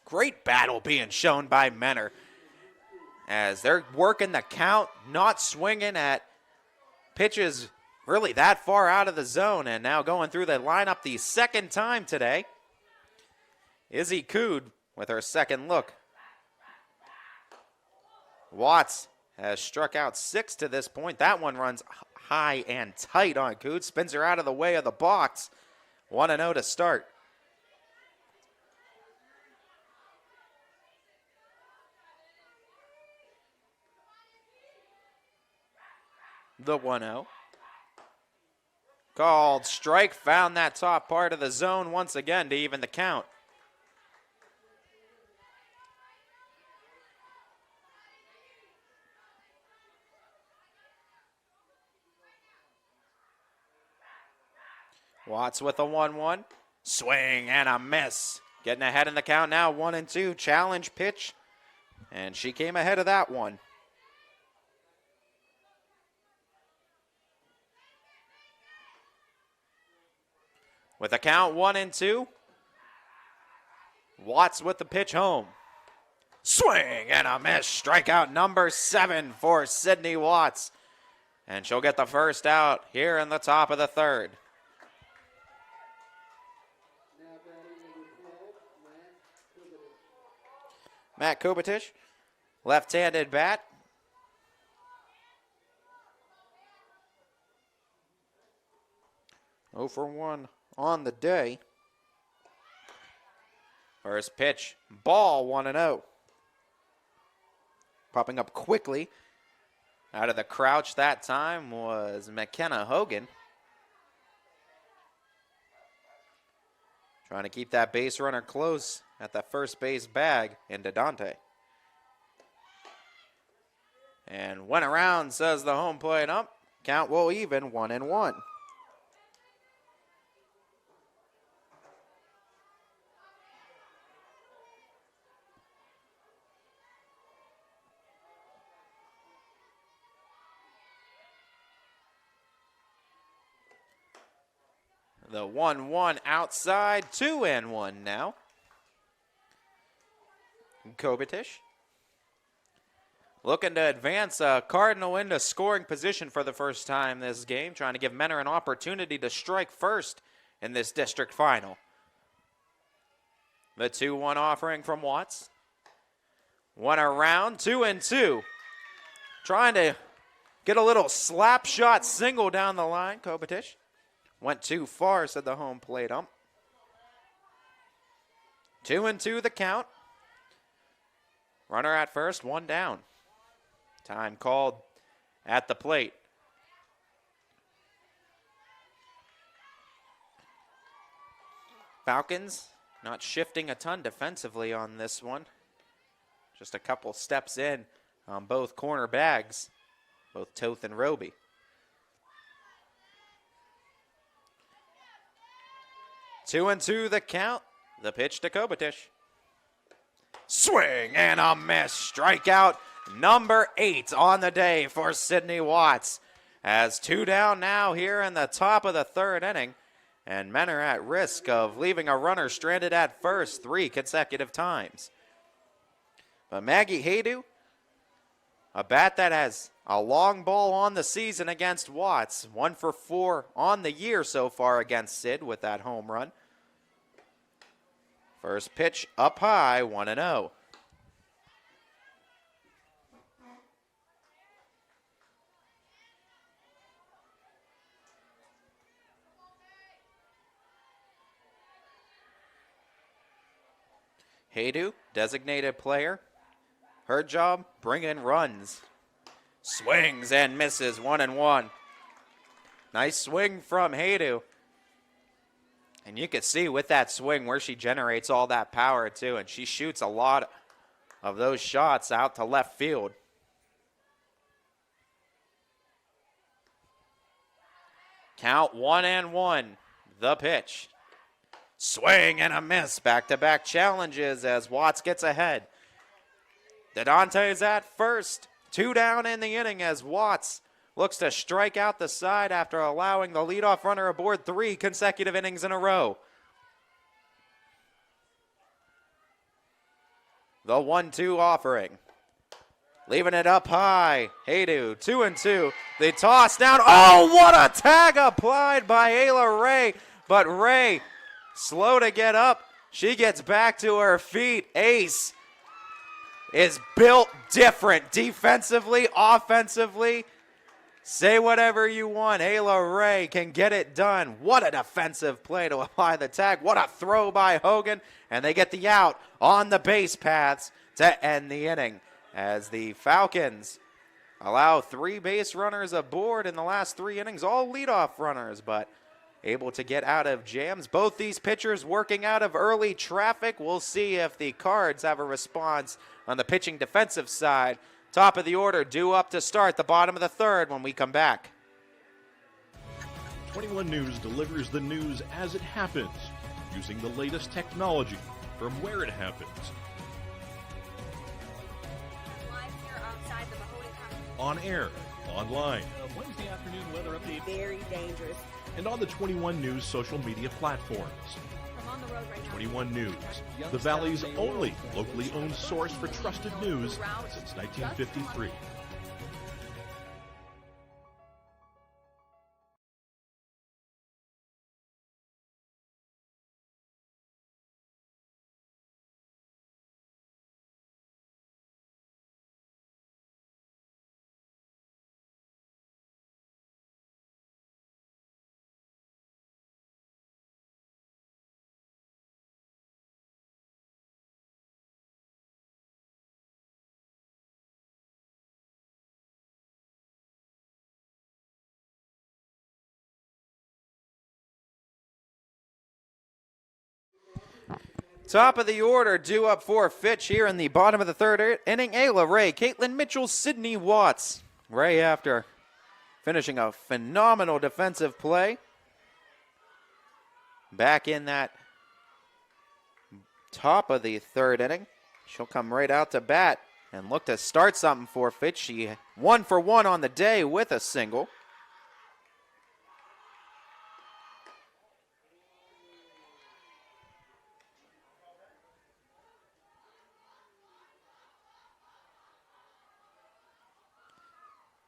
Speaker 1: Great battle being shown by Menor as they're working the count, not swinging at pitches really that far out of the zone, and now going through the lineup the second time today. Izzy Cood with her second look. Watts has struck out 6 to this point. That one runs high and tight on Cood, spins her out of the way of the box. 1-0 to start. The 1-0. Called strike, found that top part of the zone once again to even the count. Watts with a 1-1. Swing and a miss. Getting ahead in the count now, 1-2. Challenge pitch. And she came ahead of that one. With a count 1-2. Watts with the pitch home. Swing and a miss. Strikeout number 7 for Sydney Watts. And she'll get the first out here in the top of the third. Matt Kobatich, left-handed bat. Oh for 1 on the day. First pitch, ball 1-0. Popping up quickly out of the crouch that time was McKenna Hogan. Trying to keep that base runner close at the first base bag in DeDante. And went around, says the home plate ump. Count will even 1-1. The 1-1 outside, 2-1 now. Kobatich looking to advance Cardinal into scoring position for the first time this game, trying to give Menor an opportunity to strike first in this district final. The 2-1 offering from Watts. One around, 2-2. Trying to get a little slap shot single down the line, Kobatich. Went too far, said the home plate ump. 2-2 the count. Runner at first, 1 down. Time called at the plate. Falcons not shifting a ton defensively on this one. Just a couple steps in on both corner bags, both Toth and Roby. 2-2 the count. The pitch to Kobatich. Swing and a miss. Strikeout number 8 on the day for Sydney Watts. As 2 down now here in the top of the third inning. And Menor at risk of leaving a runner stranded at first 3 consecutive times. But Maggie Haydu, a bat that has a long ball on the season against Watts. 1 for 4 on the year so far against Sid with that home run. First pitch up high, 1-0. Haydu, designated player. Her job, bring in runs. Swings and misses, 1-1. Nice swing from Haydu. And you can see with that swing where she generates all that power too, and she shoots a lot of those shots out to left field. Count 1-1, the pitch. Swing and a miss, back-to-back challenges as Watts gets ahead. DeDante's at first, 2 down in the inning as Watts looks to strike out the side after allowing the leadoff runner aboard 3 consecutive innings in a row. The 1-2 offering. Leaving it up high. Haydu, 2-2. They toss down. Oh, what a tag applied by Ayla Ray. But Ray, slow to get up. She gets back to her feet. Ace is built different defensively, offensively. Say whatever you want. Ayla Ray can get it done. What a defensive play to apply the tag. What a throw by Hogan. And they get the out on the base paths to end the inning as the Falcons allow 3 base runners aboard in the last 3 innings, all leadoff runners, but able to get out of jams. Both these pitchers working out of early traffic. We'll see if the Cards have a response on the pitching defensive side. Top of the order due up to start the bottom of the 3rd when we come back.
Speaker 2: 21 News delivers the news as it happens, using the latest technology from where it happens. On air, online,
Speaker 4: Wednesday afternoon weather update.
Speaker 19: Very dangerous.
Speaker 2: and on the 21 News social media platforms.
Speaker 19: I'm on the road right now.
Speaker 2: 21 News, the Valley's only locally owned source for trusted news since 1953.
Speaker 1: Top of the order, due up for Fitch here in the bottom of the 3rd inning. Ayla Ray, Caitlin Mitchell, Sydney Watts. Ray, after finishing a phenomenal defensive play, back in that top of the 3rd inning. She'll come right out to bat and look to start something for Fitch. She 1 for 1 on the day with a single.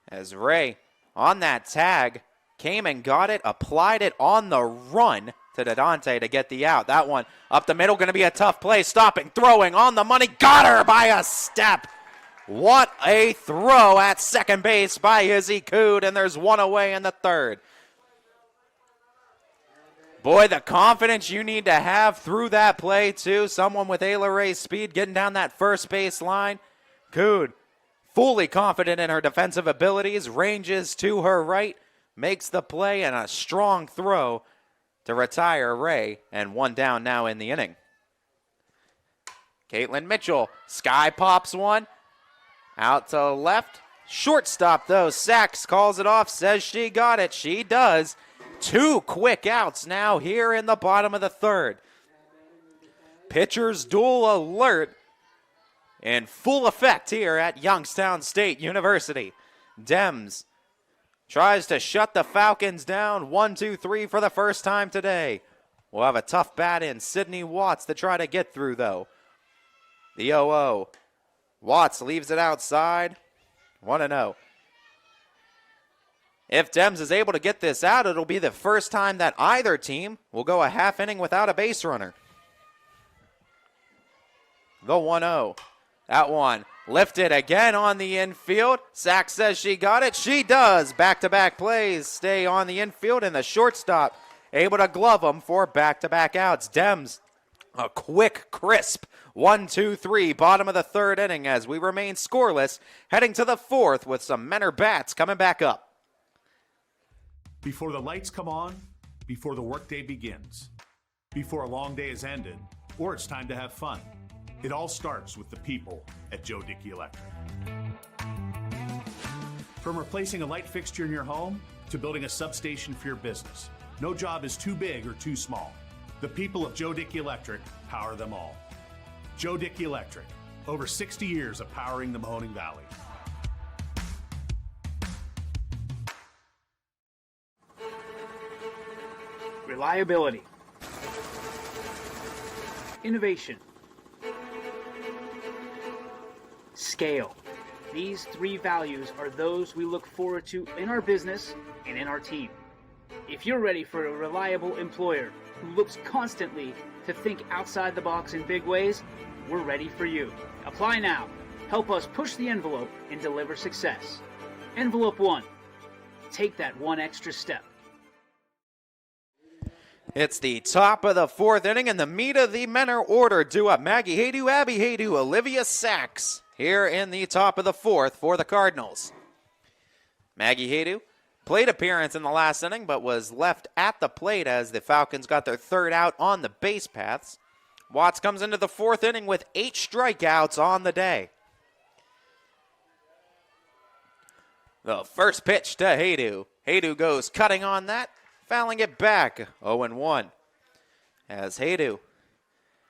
Speaker 1: As Ray, on that tag, came and got it, applied it on the run to DeDante to get the out. That one up the middle, going to be a tough play. Stopping, throwing, on the money, got her by a step. What a throw at second base by Izzy Cood, and there's 1 away in the 3rd. Boy, the confidence you need to have through that play, too. Someone with Ayla Ray's speed getting down that first base line. Cood, fully confident in her defensive abilities, ranges to her right, makes the play, and a strong throw to retire Ray, and 1 down now in the inning. Caitlin Mitchell, sky pops one, out to left. Shortstop, though, Sachs calls it off, says she got it. She does. 2 quick outs now here in the bottom of the 3rd. Pitcher's duel alert in full effect here at Youngstown State University. Dems tries to shut the Falcons down. 1-2-3 for the first time today. We'll have a tough bat in Sydney Watts to try to get through, though. The 0-0. Watts leaves it outside. 1-0. If Dems is able to get this out, it'll be the first time that either team will go a half inning without a base runner. The 1-0. That one lifted again on the infield. Sack says she got it. She does. Back-to-back plays stay on the infield, and the shortstop able to glove them for back-to-back outs. Dems, a quick, crisp 1-2-3, bottom of the third inning as we remain scoreless, heading to the fourth with some Menor bats coming back up.
Speaker 20: Before the lights come on, before the workday begins, before a long day is ended, or it's time to have fun. It all starts with the people at Joe Dickey Electric. From replacing a light fixture in your home to building a substation for your business, no job is too big or too small. The people of Joe Dickey Electric power them all. Joe Dickey Electric, over 60 years of powering the Mahoning Valley.
Speaker 21: Reliability, innovation, scale. These three values are those we look forward to in our business and in our team. If you're ready for a reliable employer who looks constantly to think outside the box in big ways, we're ready for you. Apply now. Help us push the envelope and deliver success. Envelope 1. Take that one extra step.
Speaker 1: It's the top of the fourth inning, and the meat of the Menor order due up. Maggie Haydu, Abby Haydu, Olivia Sachs here in the top of the fourth for the Cardinals. Maggie Haydu, plate appearance in the last inning, but was left at the plate as the Falcons got their third out on the base paths. Watts comes into the fourth inning with 8 strikeouts on the day. The first pitch to Haydu. Haydu goes cutting on that, fouling it back, 0-1. As Haydu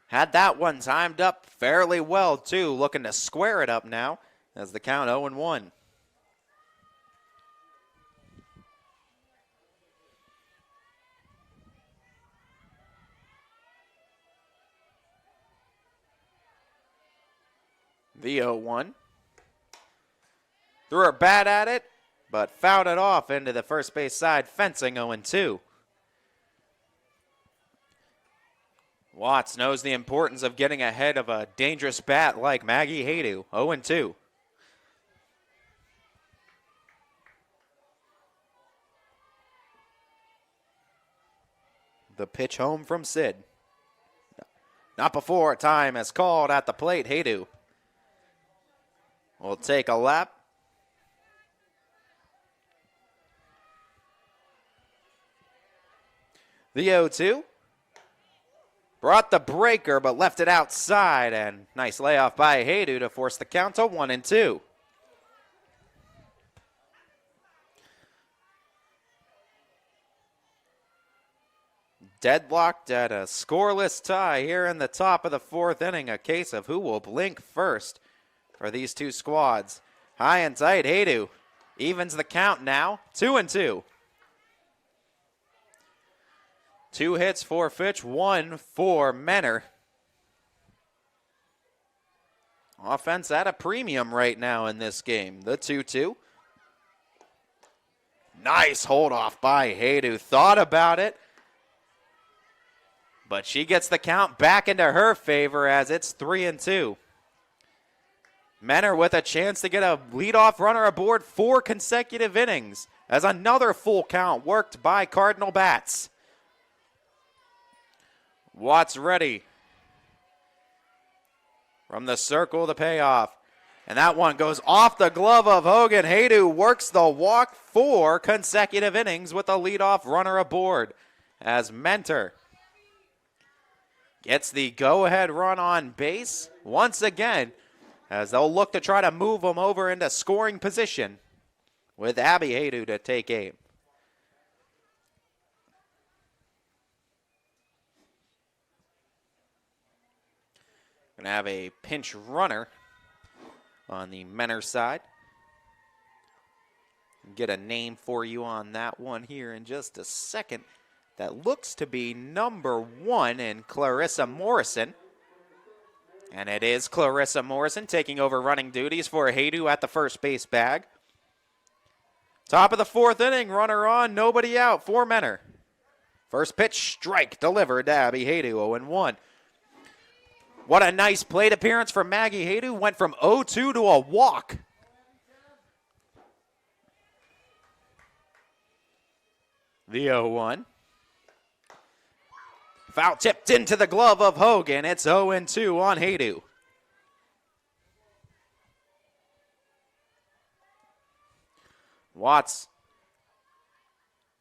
Speaker 1: had that one timed up fairly well, too, looking to square it up now as the count 0-1. The 0-1. Threw her bat at it, but fouled it off into the first base side fencing, 0-2. Watts knows the importance of getting ahead of a dangerous bat like Maggie Haydu, 0-2. The pitch home from Sid. Not before time is called at the plate. Haydu will take a lap. The 0-2. Brought the breaker, but left it outside, and nice layoff by Haydu to force the count to 1-2. Deadlocked at a scoreless tie here in the top of the fourth inning, a case of who will blink first for these two squads. High and tight, Haydu evens the count now, 2-2. 2 hits for Fitch, 1 for Menor. Offense at a premium right now in this game. The 2-2. Nice hold off by Haydu. Thought about it, but she gets the count back into her favor as it's 3-2. Menor with a chance to get a leadoff runner aboard 4 consecutive innings as another full count worked by Cardinal bats. Watts ready. From the circle, the payoff. And that one goes off the glove of Hogan. Haydu works the walk 4 consecutive innings with a leadoff runner aboard as Mentor gets the go-ahead run on base once again as they'll look to try to move them over into scoring position with Abby Haydu to take aim. Going to have a pinch runner on the Menor side. Get a name for you on that one here in just a second. That looks to be number 1 in Clarissa Morrison. And it is Clarissa Morrison taking over running duties for Haydu at the first base bag. Top of the fourth inning, runner on, nobody out, 4 men. First pitch, strike delivered to Abby Haydu, 0-1. What a nice plate appearance for Maggie Haydu. Went from 0-2 to a walk. The 0-1. Foul tipped into the glove of Hogan. It's 0-2 on Haydu. Watts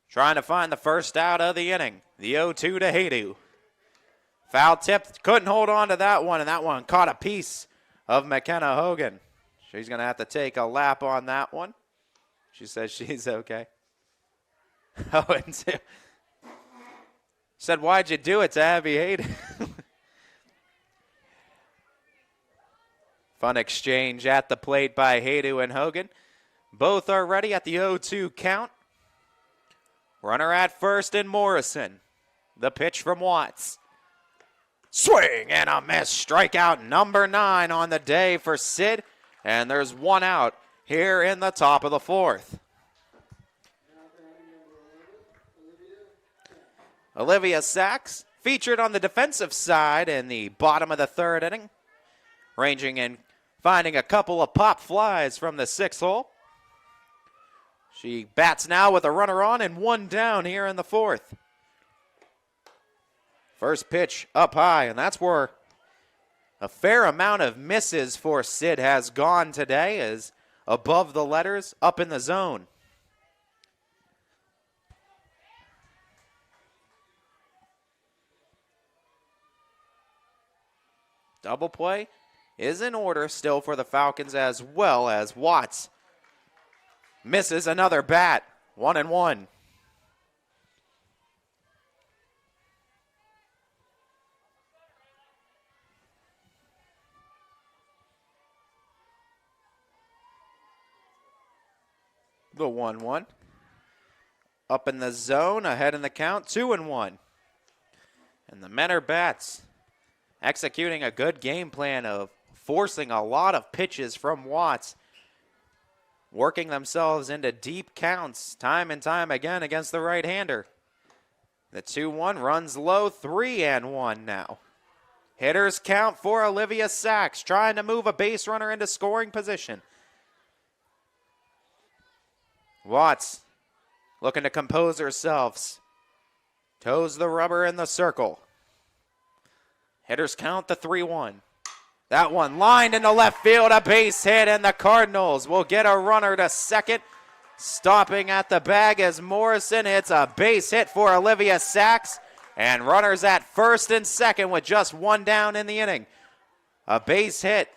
Speaker 1: trying to find the first out of the inning. The 0-2 to Haydu. Foul tipped, couldn't hold on to that one, and that one caught a piece of McKenna Hogan. She's going to have to take a lap on that one. She says she's okay. 0-2. Said, why'd you do it to Abby Hayden? Fun exchange at the plate by Haydu and Hogan. Both are ready at the 0-2 count. Runner at first in Morrison. The pitch from Watts. Swing and a miss. Strikeout number 9 on the day for Sid. And there's one out here in the top of the fourth. Olivia Sachs featured on the defensive side in the bottom of the third inning, ranging in finding a couple of pop flies from the 6th hole. She bats now with a runner on and one down here in the fourth. First pitch up high, and that's where a fair amount of misses for Sid has gone today, is above the letters, up in the zone. Double play is in order still for the Falcons, as well as Watts misses another bat. 1-1. The 1-1. Up in the zone, ahead in the count, 2-1. And the men are bats, executing a good game plan of forcing a lot of pitches from Watts, working themselves into deep counts time and time again against the right-hander. The 2-1 runs low, 3-1 now. Hitters count for Olivia Sachs, trying to move a base runner into scoring position. Watts looking to compose herself. Toes the rubber in the circle. Hitters count the 3-1. That one lined into left field, a base hit, and the Cardinals will get a runner to second. Stopping at the bag as Morrison hits a base hit for Olivia Sachs. And runners at first and second with just one down in the inning. A base hit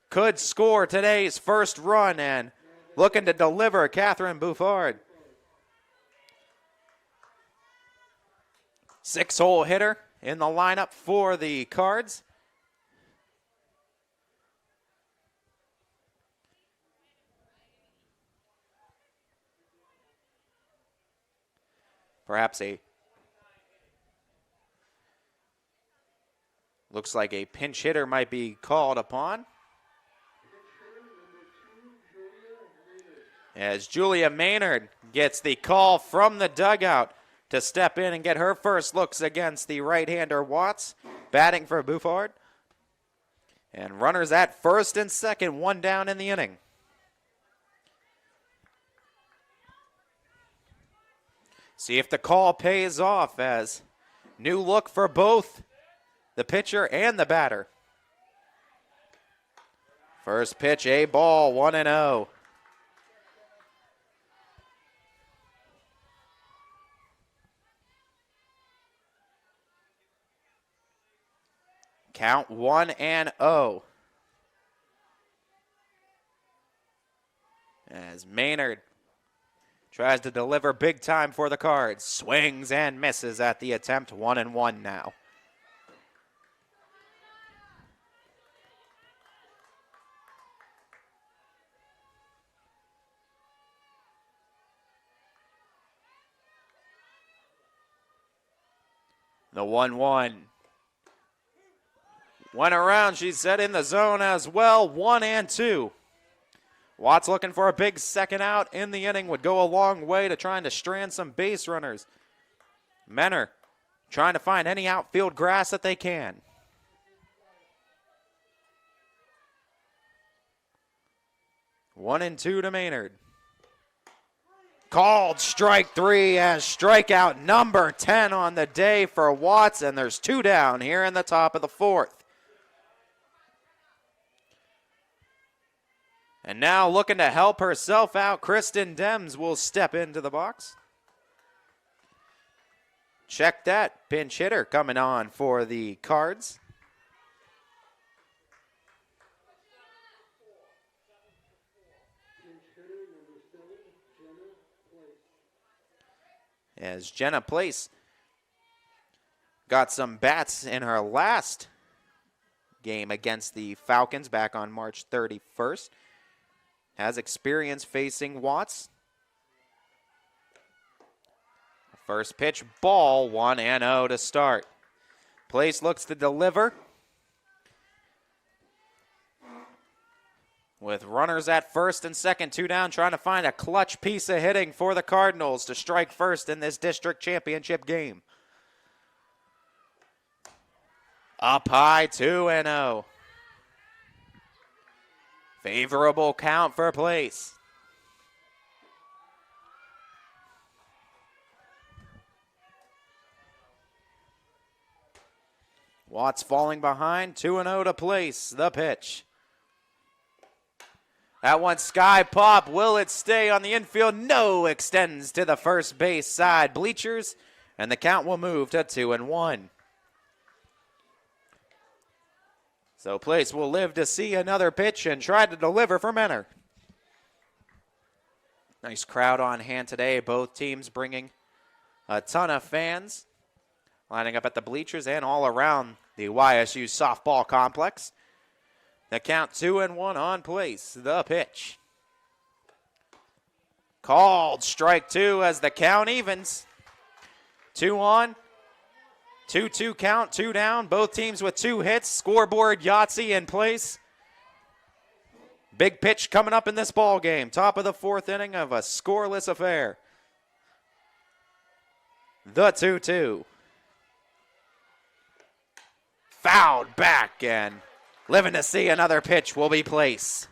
Speaker 1: could score today's first run, and looking to deliver Catherine Buffard. 6-hole hitter in the lineup for the Cards. Perhaps looks like a pinch hitter might be called upon, as Julia Maynard gets the call from the dugout to step in and get her first looks against the right-hander Watts, batting for Buffard. And runners at first and second, one down in the inning. See if the call pays off, as new look for both the pitcher and the batter. First pitch, a ball, 1-0. Count 1-0. As Maynard tries to deliver big time for the Cards. Swings and misses at the attempt. 1-1 now. The 1-1. Went around, she said, in the zone as well. 1-2. Watts looking for a big second out in the inning. Would go a long way to trying to strand some base runners. Menor trying to find any outfield grass that they can. 1-2 to Maynard. Called strike 3 as strikeout number 10 on the day for Watts, and there's 2 down here in the top of the 4th. And now looking to help herself out, Kristen Dems will step into the box. Check that, pinch hitter coming on for the Cards. As Jenna Place got some bats in her last game against the Falcons back on March 31st. Has experience facing Watts. First pitch, ball, 1-0 to start. Place looks to deliver. With runners at first and second, 2 down, trying to find a clutch piece of hitting for the Cardinals to strike first in this district championship game. Up high, 2-0. Favorable count for Place. Watts falling behind, 2-0 to Place. The pitch. That one sky pop. Will it stay on the infield? No, extends to the first base side bleachers, and the count will move to 2-1. So Place will live to see another pitch and try to deliver for Menor. Nice crowd on hand today. Both teams bringing a ton of fans, lining up at the bleachers and all around the YSU softball complex. The count 2-1 on Place. The pitch. Called strike 2 as the count evens. 2-on. 2-2 count, 2 down. Both teams with 2 hits. Scoreboard Yahtzee in Place. Big pitch coming up in this ball game. Top of the 4th inning of a scoreless affair. The 2-2. Fouled back, and living to see another pitch will be Place.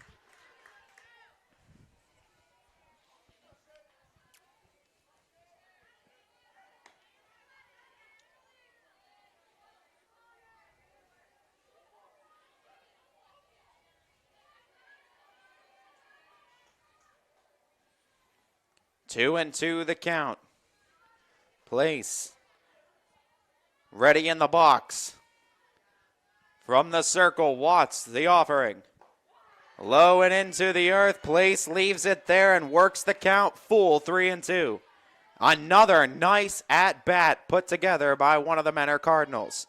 Speaker 1: Two and two the count. Place. Ready in the box. From the circle, Watts, the offering. Low and into the earth. Place leaves it there and works the count full 3-2. Another nice at-bat put together by one of the Menor Cardinals.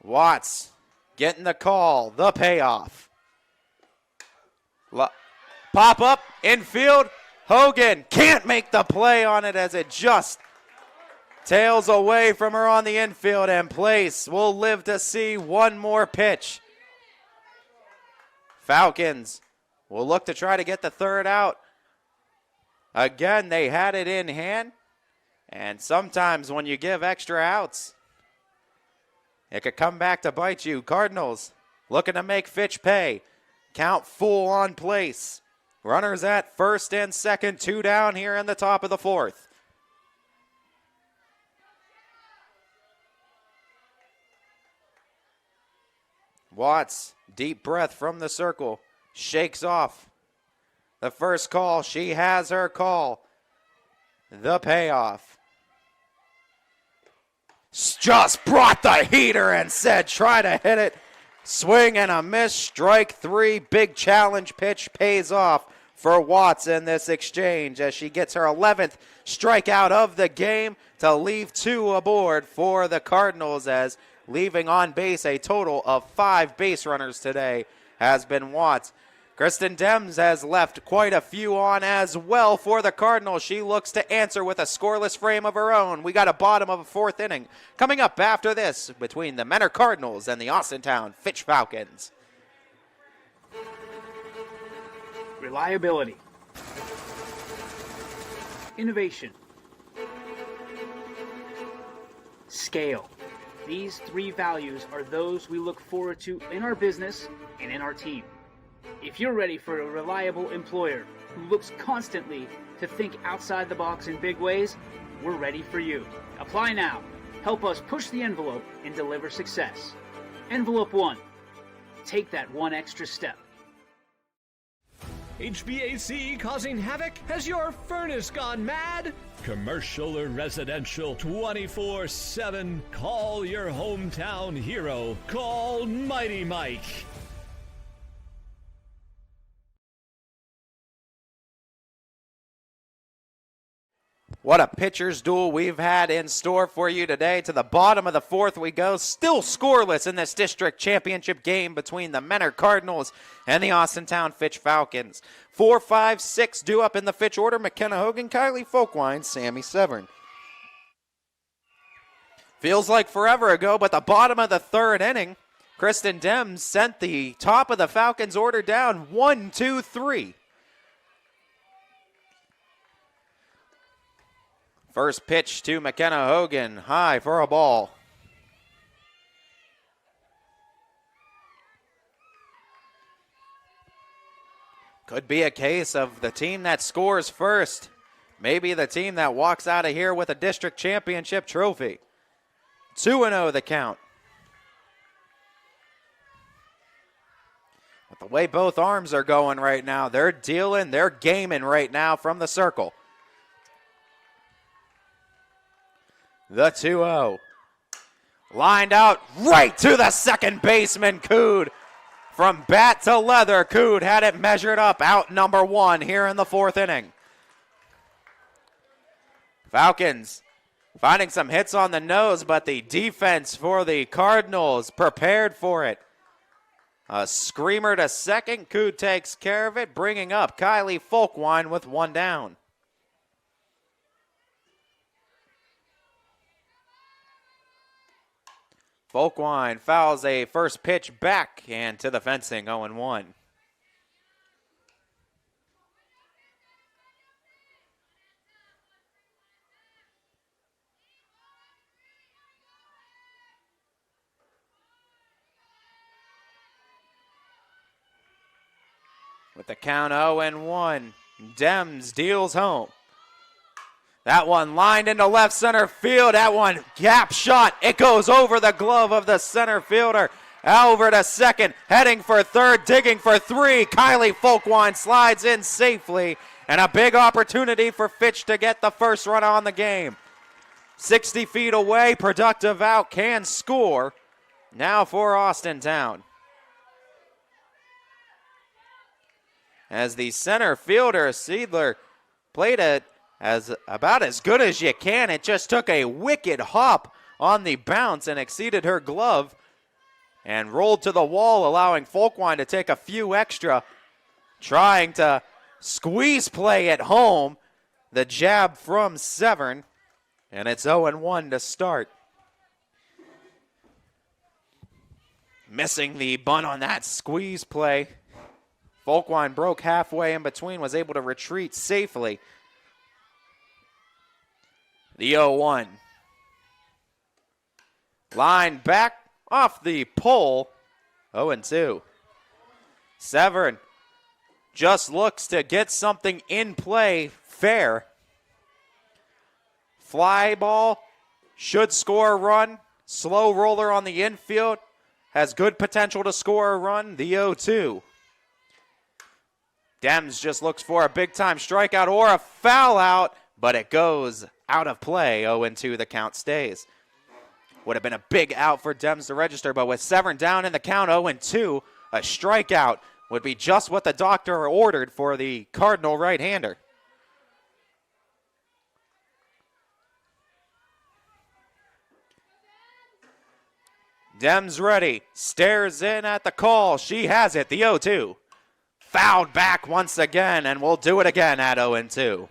Speaker 1: Watts getting the call, the payoff. Pop up, infield. Hogan can't make the play on it as it just tails away from her on the infield, and Place will live to see one more pitch. Falcons will look to try to get the third out. Again, they had it in hand, and sometimes when you give extra outs, it could come back to bite you. Cardinals looking to make Fitch pay. Count full on Place. Runners at first and second, 2 down here in the top of the 4th. Watts, deep breath from the circle, shakes off the first call. She has her call. The payoff. Just brought the heater and said, try to hit it. Swing and a miss, strike 3. Big challenge pitch pays off for Watts in this exchange as she gets her 11th strikeout of the game to leave 2 aboard for the Cardinals, as leaving on base a total of 5 base runners today has been Watts. Kristen Dems has left quite a few on as well for the Cardinals. She looks to answer with a scoreless frame of her own. We got a bottom of a fourth inning coming up after this between the Menor Cardinals and the Austintown Fitch Falcons.
Speaker 21: Reliability. Innovation. Scale. These three values are those we look forward to in our business and in our team. If you're ready for a reliable employer who looks constantly to think outside the box in big ways, we're ready for you. Apply now. Help us push the envelope and deliver success. Envelope 1. Take that one extra step.
Speaker 4: HVAC causing havoc? Has your furnace gone mad? Commercial or residential, 24/7. Call your hometown hero. Call Mighty Mike.
Speaker 1: What a pitcher's duel we've had in store for you today. To the bottom of the fourth we go. Still scoreless in this district championship game between the Menor Cardinals and the Austintown Fitch Falcons. 4, 5, 6 due up in the Fitch order. McKenna Hogan, Kylie Folkwine, Sammy Severn. Feels like forever ago, but the bottom of the third inning, Kristen Dems sent the top of the Falcons order down 1, 2, 3. First pitch to McKenna Hogan, high for a ball. Could be a case of the team that scores first, maybe the team that walks out of here with a district championship trophy. 2-0 the count. With the way both arms are going right now, they're dealing, they're gaming right now from the circle. The 2-0. Lined out right to the second baseman, Cood. From bat to leather, Cood had it measured up, out number 1 here in the fourth inning. Falcons finding some hits on the nose, but the defense for the Cardinals prepared for it. A screamer to second. Cood takes care of it, bringing up Kylie Folkwine with 1 down. Folkwine fouls a first pitch back and to the fencing, 0-1. With the count 0-1, Dems deals home. That one lined into left center field. That one gap shot. It goes over the glove of the center fielder. Over to second, heading for third, digging for 3. Kylie Folkwine slides in safely, and a big opportunity for Fitch to get the first run on the game. 60 feet away, productive out, can score. Now for Austintown. As the center fielder, Seidler, played it as about as good as you can. It just took a wicked hop on the bounce and exceeded her glove and rolled to the wall, allowing Folkwine to take a few extra, trying to squeeze play at home. The jab from Severn, and it's 0-1 to start. Missing the bunt on that squeeze play. Folkwine broke halfway in between, was able to retreat safely. The 0-1. Line back off the pole. 0-2. Severn just looks to get something in play fair. Fly ball should score a run. Slow roller on the infield. Has good potential to score a run. The 0-2. Dems just looks for a big-time strikeout or a foul out, but it goes out of play. 0-2, the count stays. Would have been a big out for Dems to register, but with Severn down in the count, 0-2, a strikeout would be just what the doctor ordered for the Cardinal right-hander. Dems ready, stares in at the call. She has it, the 0-2. fouled back once again, and we'll do it again at 0-2.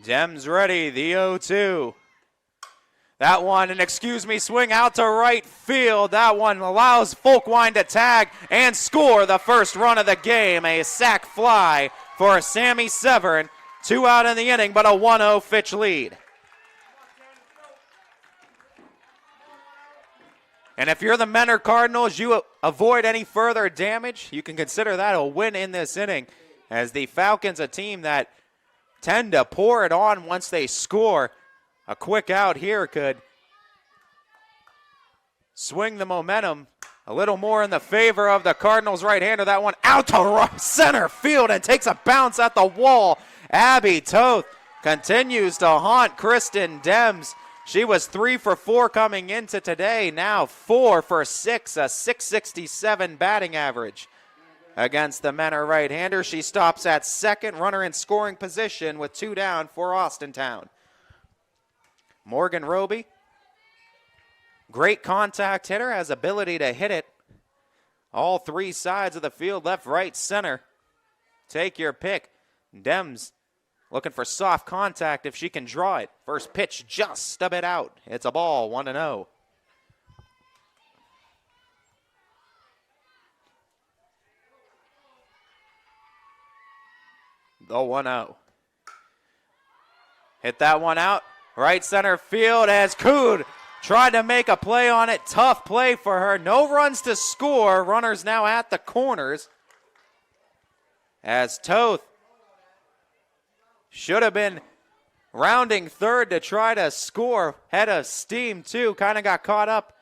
Speaker 1: Dems ready, the 0-2. That one, an swing out to right field. That one allows Folkwine to tag and score the first run of the game. A sac fly for Sammy Severn. 2 out in the inning, but a 1-0 Fitch lead. And if you're the Mentor Cardinals, you avoid any further damage. You can consider that a win in this inning, as the Falcons, a team that tend to pour it on once they score. A quick out here could swing the momentum a little more in the favor of the Cardinals right-hander. That one out to center field and takes a bounce at the wall. Abby Toth continues to haunt Kristen Dems. She was 3 for 4 coming into today, now 4 for 6, a 667 batting average. Against the Mentor right-hander, she stops at second, runner in scoring position with 2 down for Austintown. Morgan Roby, great contact hitter, has ability to hit it all 3 sides of the field, left, right, center. Take your pick. Dems looking for soft contact if she can draw it. First pitch just a bit out. It's a ball, 1-0. The 1-0. Hit that one out. Right center field as Cood tried to make a play on it. Tough play for her. No runs to score. Runners now at the corners. As Toth should have been rounding third to try to score. Head of steam too. Kind of got caught up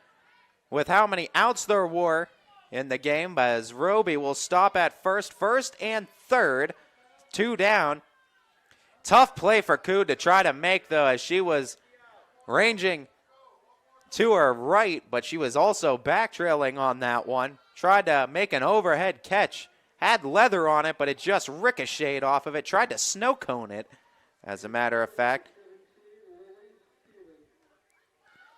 Speaker 1: with how many outs there were in the game. But as Roby will stop at first and third. 2 down. Tough play for Cood to try to make, though, as she was ranging to her right, but she was also back-trailing on that one. Tried to make an overhead catch. Had leather on it, but it just ricocheted off of it. Tried to snow cone it, as a matter of fact.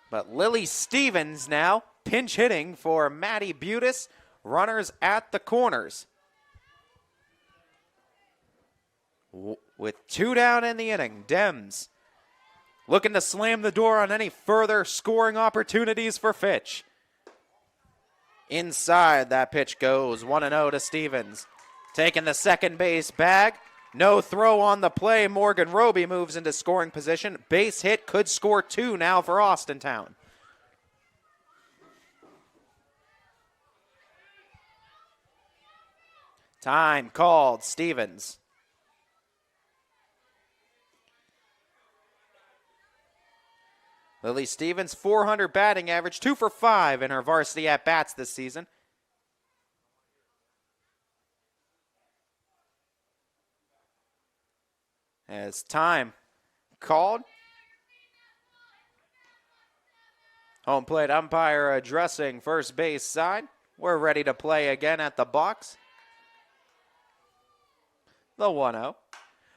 Speaker 1: But Lily Stevens now pinch hitting for Maddie Butis. Runners at the corners. With 2 down in the inning, Dems looking to slam the door on any further scoring opportunities for Fitch. Inside, that pitch goes 1-0 to Stevens. Taking the second base bag. No throw on the play. Morgan Roby moves into scoring position. Base hit, could score 2 now for Austintown. Time called. Stevens. Lily Stevens, 400 batting average, 2 for 5 in her varsity at-bats this season. As time called. Home plate umpire addressing first base side. We're ready to play again at the box. The 1-0.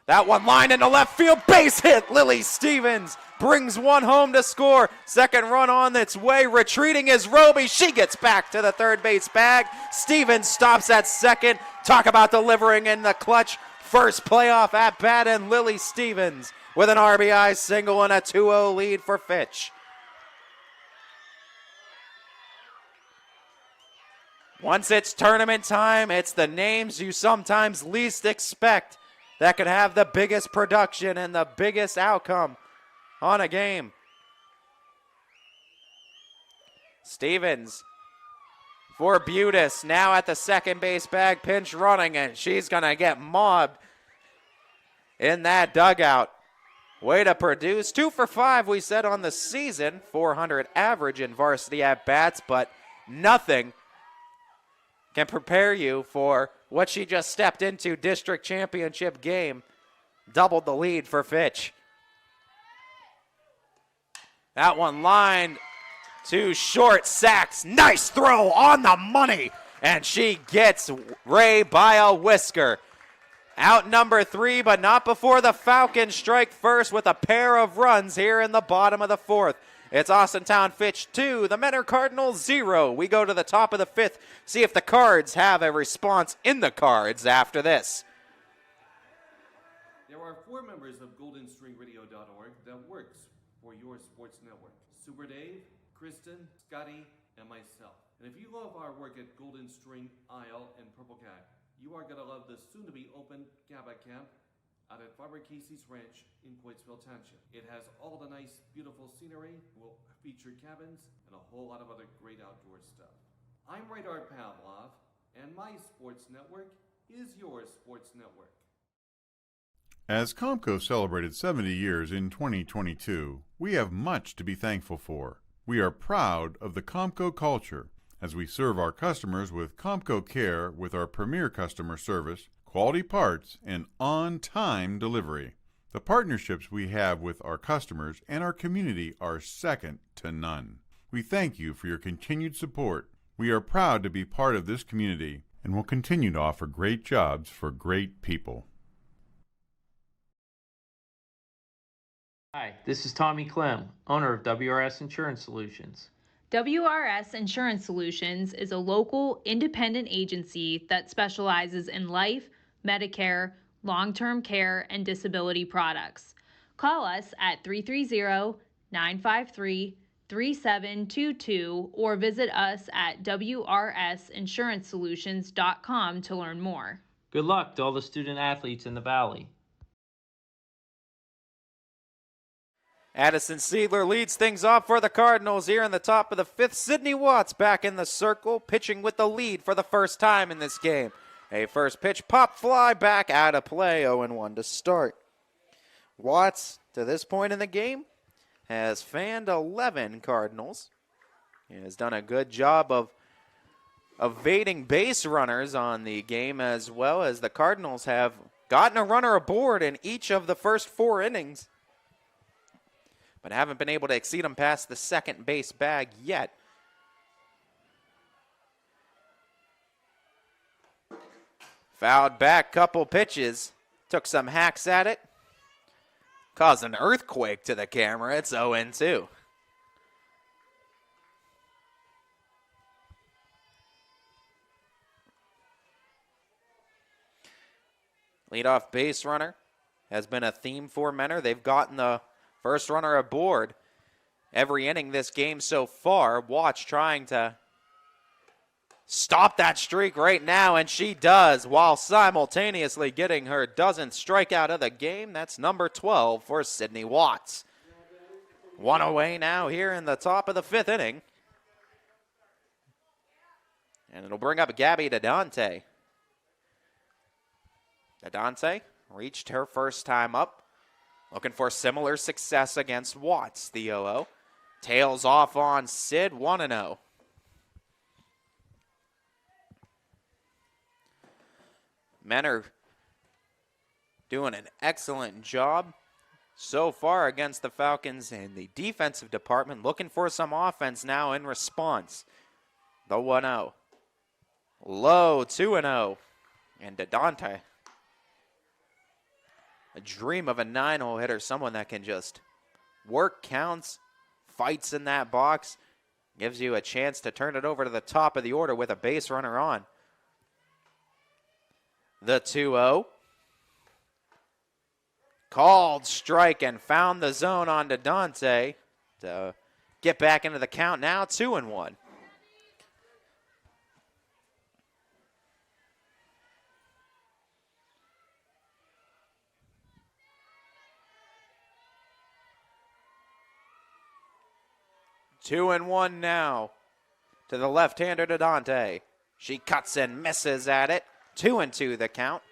Speaker 1: That one lined into left field, base hit. Lily Stevens brings one home to score. Second run on its way. Retreating is Roby. She gets back to the third base bag. Stevens stops at second. Talk about delivering in the clutch. First playoff at bat, and Lily Stevens with an RBI single and a 2-0 lead for Fitch. Once it's tournament time, it's the names you sometimes least expect that could have the biggest production and the biggest outcome on a game. Stevens for Butis, now at the second base bag, pinch running, and she's going to get mobbed in that dugout. Way to produce. 2 for 5, we said, on the season. 400 average in varsity at-bats, but nothing can prepare you for what she just stepped into. District championship game. Doubled the lead for Fitch. That one lined to short. Sachs, nice throw on the money. And she gets Ray by a whisker. Out number 3, but not before the Falcons strike first with a pair of runs here in the bottom of the 4th. It's Austintown Fitch 2, the Menor Cardinals 0. We go to the top of the 5th, see if the Cards have a response in the cards after this.
Speaker 6: There are 4 members of GoldenStringRadio.org that works for your sports network. Super Dave, Kristen, Scotty, and myself. And if you love our work at Golden String, Isle, and Purple Cat, you are going to love the soon-to-be-open GABA Camp out at Barbara Casey's Ranch in Coatesville Township. It has all the nice, beautiful scenery, will feature cabins, and a whole lot of other great outdoor stuff. I'm Radar Pavlov, and my sports network is your sports network.
Speaker 17: As Comco celebrated 70 years in 2022, we have much to be thankful for. We are proud of the Comco culture as we serve our customers with Comco Care with our premier customer service, quality parts, and on-time delivery. The partnerships we have with our customers and our community are second to none. We thank you for your continued support. We are proud to be part of this community and will continue to offer great jobs for great people.
Speaker 22: Hi, this is Tommy Clem, owner of WRS Insurance Solutions.
Speaker 23: WRS Insurance Solutions is a local independent agency that specializes in life, Medicare, long-term care, and disability products. Call us at 330-953-3722 or visit us at wrsinsurancesolutions.com to learn more.
Speaker 22: Good luck to all the student athletes in the Valley.
Speaker 1: Addison Seidler leads things off for the Cardinals here in the top of the 5th. Sydney Watts back in the circle, pitching with the lead for the first time in this game. A first pitch pop fly back out of play, 0-1 to start. Watts, to this point in the game, has fanned 11 Cardinals. He has done a good job of evading base runners on the game, as well as the Cardinals have gotten a runner aboard in each of the first 4 innings, but haven't been able to exceed him past the second base bag yet. Fouled back, couple pitches, took some hacks at it, caused an earthquake to the camera. It's 0-2. Leadoff base runner has been a theme for Menor. They've gotten the first runner aboard every inning this game so far. Watch trying to stop that streak right now, and she does, while simultaneously getting her dozenth strikeout of the game. That's number 12 for Sydney Watts. 1 away now here in the top of the 5th inning. And it'll bring up Gabby DeDante. DeDante reached her first time up, looking for similar success against Watts. The 0-0 tails off on Sid, 1-0. Menor doing an excellent job so far against the Falcons in the defensive department, looking for some offense now in response. The 1-0. Low, 2-0. And DeDante, a dream of a 9-hole hitter, someone that can just work counts, fights in that box, gives you a chance to turn it over to the top of the order with a base runner on. The 2-0. Called strike and found the zone on DeDante to get back into the count now, 2-1. Two and one now to the left-hander DeDante. She cuts and misses at it. 2-2 the count.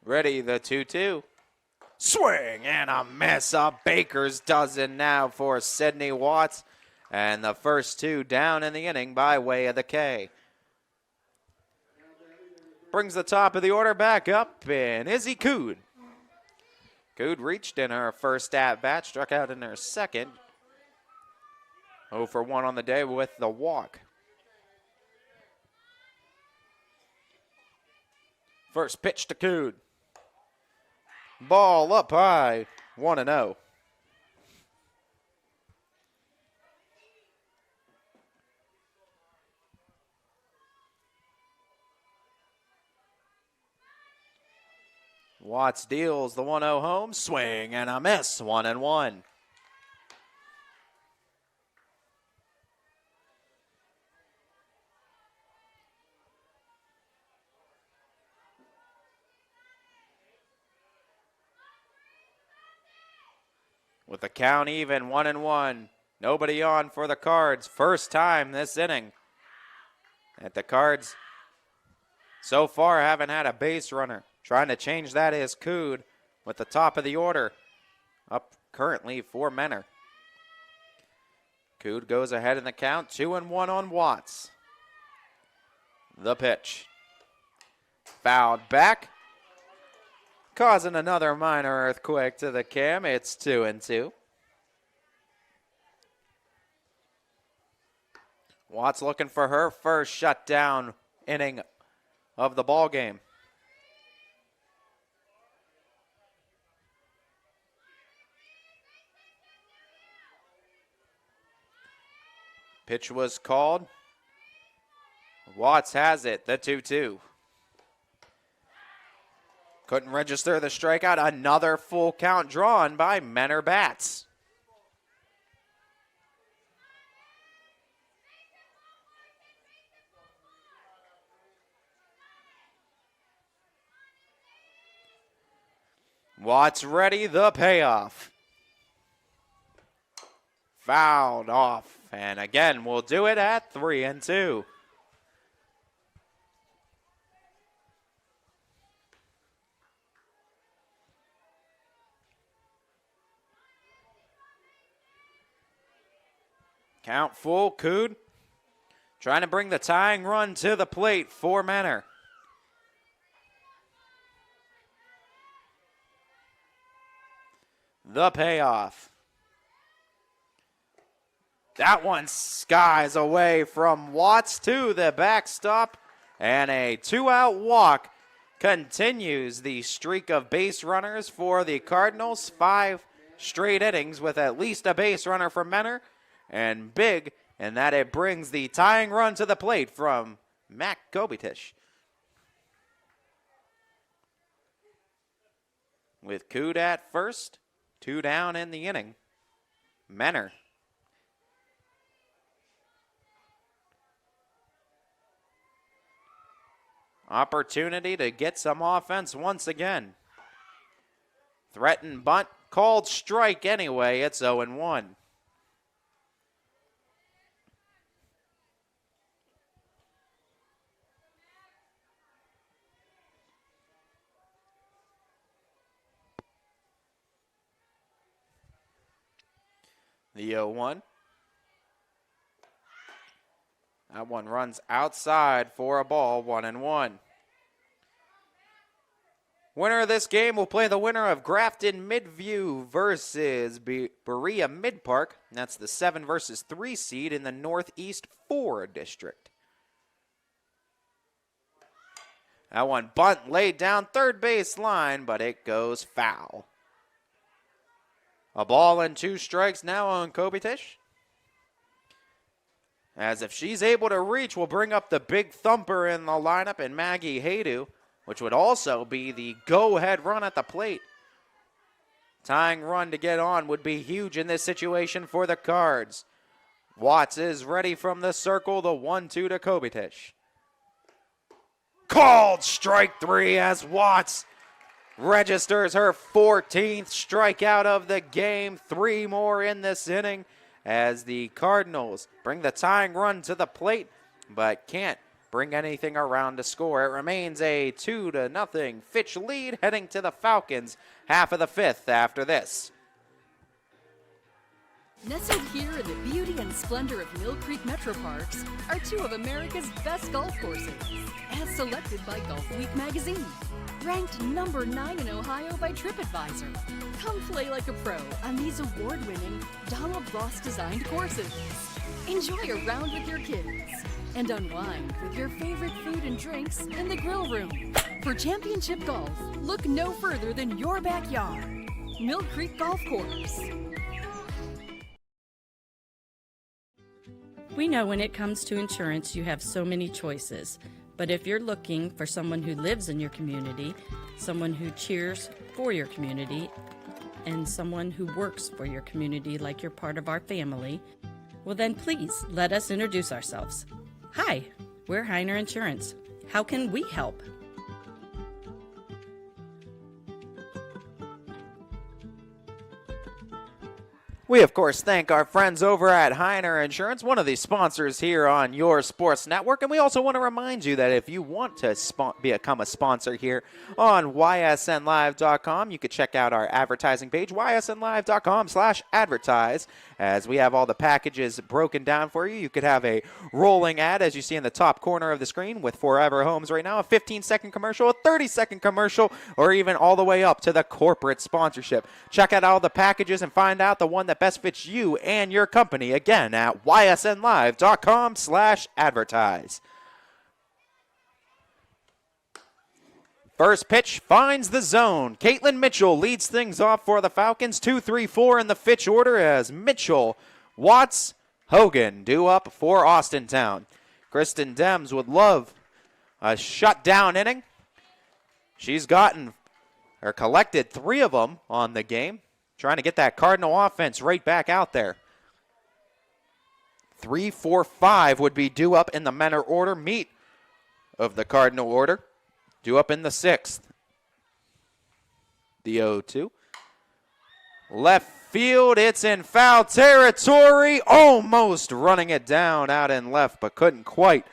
Speaker 1: Ready, the 2-2. Swing and a miss. A baker's dozen now for Sydney Watts. And the first 2 down in the inning by way of the K. brings the top of the order back up, and Izzy Cood. Cood reached in her first at-bat, struck out in her second. 0 for 1 on the day with the walk. First pitch to Cood. Ball up high, 1-0. Watts deals the 1-0 home, swing and a miss, 1-1. With the count even, 1-1. Nobody on for the Cards. First time this inning that the Cards so far haven't had a base runner. Trying to change that is Cood with the top of the order. Up currently for Menor. Cood goes ahead in the count. 2-1 on Watts. The pitch. Fouled back. Causing another minor earthquake to the cam. It's 2-2. Watts looking for her first shutdown inning of the ball game. Pitch was called. Watts has it, the 2-2. Couldn't register the strikeout. Another full count drawn by Menor Bats. Watts ready, the payoff. Fouled off. And again, we'll do it at 3-2. Count full, Cood trying to bring the tying run to the plate for Menor. The payoff. That one skies away from Watts to the backstop, and a 2-out walk continues the streak of base runners for the Cardinals. 5 straight innings with at least a base runner for Menor, and big in that it brings the tying run to the plate from Mac Kobitish. With Cood at first, 2 down in the inning. Menor. Opportunity to get some offense once again. Threatened bunt, called strike anyway. It's 0-1. The 0-1. That one runs outside for a ball, 1-1. Winner of this game will play the winner of Grafton Midview versus Berea Mid Park. That's the 7 versus 3 seed in the Northeast 4 district. That one bunt laid down third base line, but it goes foul. A ball and 2 strikes now on Kobitish. As if she's able to reach, we'll bring up the big thumper in the lineup and Maggie Haydu, which would also be the go-ahead run at the plate. Tying run to get on would be huge in this situation for the Cards. Watts is ready from the circle, the 1-2 to Kobitish. Called strike 3 as Watts registers her 14th strikeout of the game. 3 more in this inning as the Cardinals bring the tying run to the plate, but can't bring anything around to score. It remains a 2-0 Fitch lead heading to the Falcons. Half of the 5th after this.
Speaker 16: Nestled here in the beauty and splendor of Mill Creek Metro Parks are two of America's best golf courses, as selected by Golf Week magazine. Ranked number 9 in Ohio by TripAdvisor. Come play like a pro on these award-winning Donald Ross-designed courses. Enjoy a round with your kids and unwind with your favorite food and drinks in the grill room. For championship golf, look no further than your backyard. Mill Creek Golf Course.
Speaker 5: We know when it comes to insurance, you have so many choices. But if you're looking for someone who lives in your community, someone who cheers for your community, and someone who works for your community like you're part of our family, well then please let us introduce ourselves. Hi, we're Heiner Insurance. How can we help?
Speaker 1: We, of course, thank our friends over at Heiner Insurance, one of the sponsors here on your sports network. And we also want to remind you that if you want to become a sponsor here on ysnlive.com, you could check out our advertising page, ysnlive.com/advertise, as we have all the packages broken down for you. You could have a rolling ad, as you see in the top corner of the screen with Forever Homes right now, a 15-second commercial, a 30-second commercial, or even all the way up to the corporate sponsorship. Check out all the packages and find out the one that best fits you and your company, again, at ysnlive.com/advertise. First pitch finds the zone. Caitlin Mitchell leads things off for the Falcons. 2-3-4 in the Fitch order as Mitchell, Watts, Hogan due up for Austintown. Kristen Dems would love a shutdown inning. She's gotten or collected 3 of them on the game. Trying to get that Cardinal offense right back out there. 3, 4, 5 would be due up in the men order. Meat of the Cardinal order. Due up in the 6th. The 0-2. Left field, it's in foul territory. Almost running it down out in left, but couldn't quite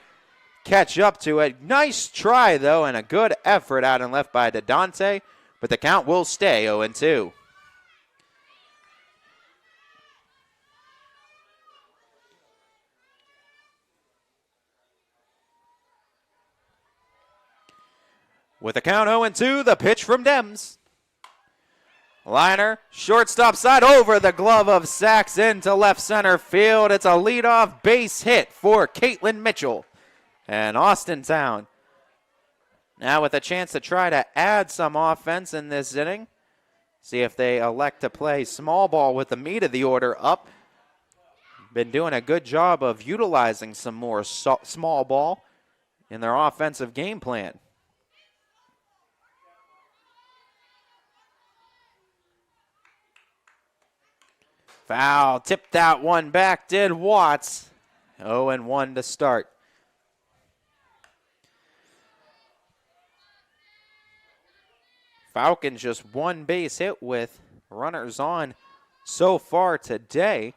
Speaker 1: catch up to it. Nice try, though, and a good effort out in left by DeDante, but the count will stay 0-2. With a count 0-2, the pitch from Dems. Liner, shortstop side over the glove of Sachs into left center field. It's a leadoff base hit for Caitlin Mitchell. And Austintown now with a chance to try to add some offense in this inning. See if they elect to play small ball with the meat of the order up. Been doing a good job of utilizing some more small ball in their offensive game plan. Foul, tipped that one back, did Watts. 0-1 to start. Falcons just one base hit with runners on so far today.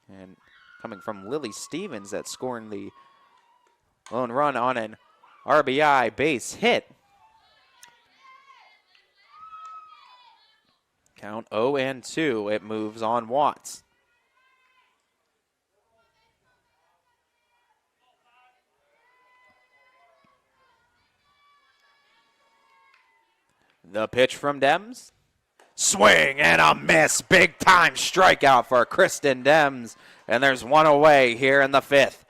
Speaker 1: And coming from Lily Stevens, that's scoring the lone run on an RBI base hit. Count 0-2. It moves on Watts. The pitch from Dems. Swing and a miss. Big time strikeout for Kristen Dems. And there's one away here in the 5th.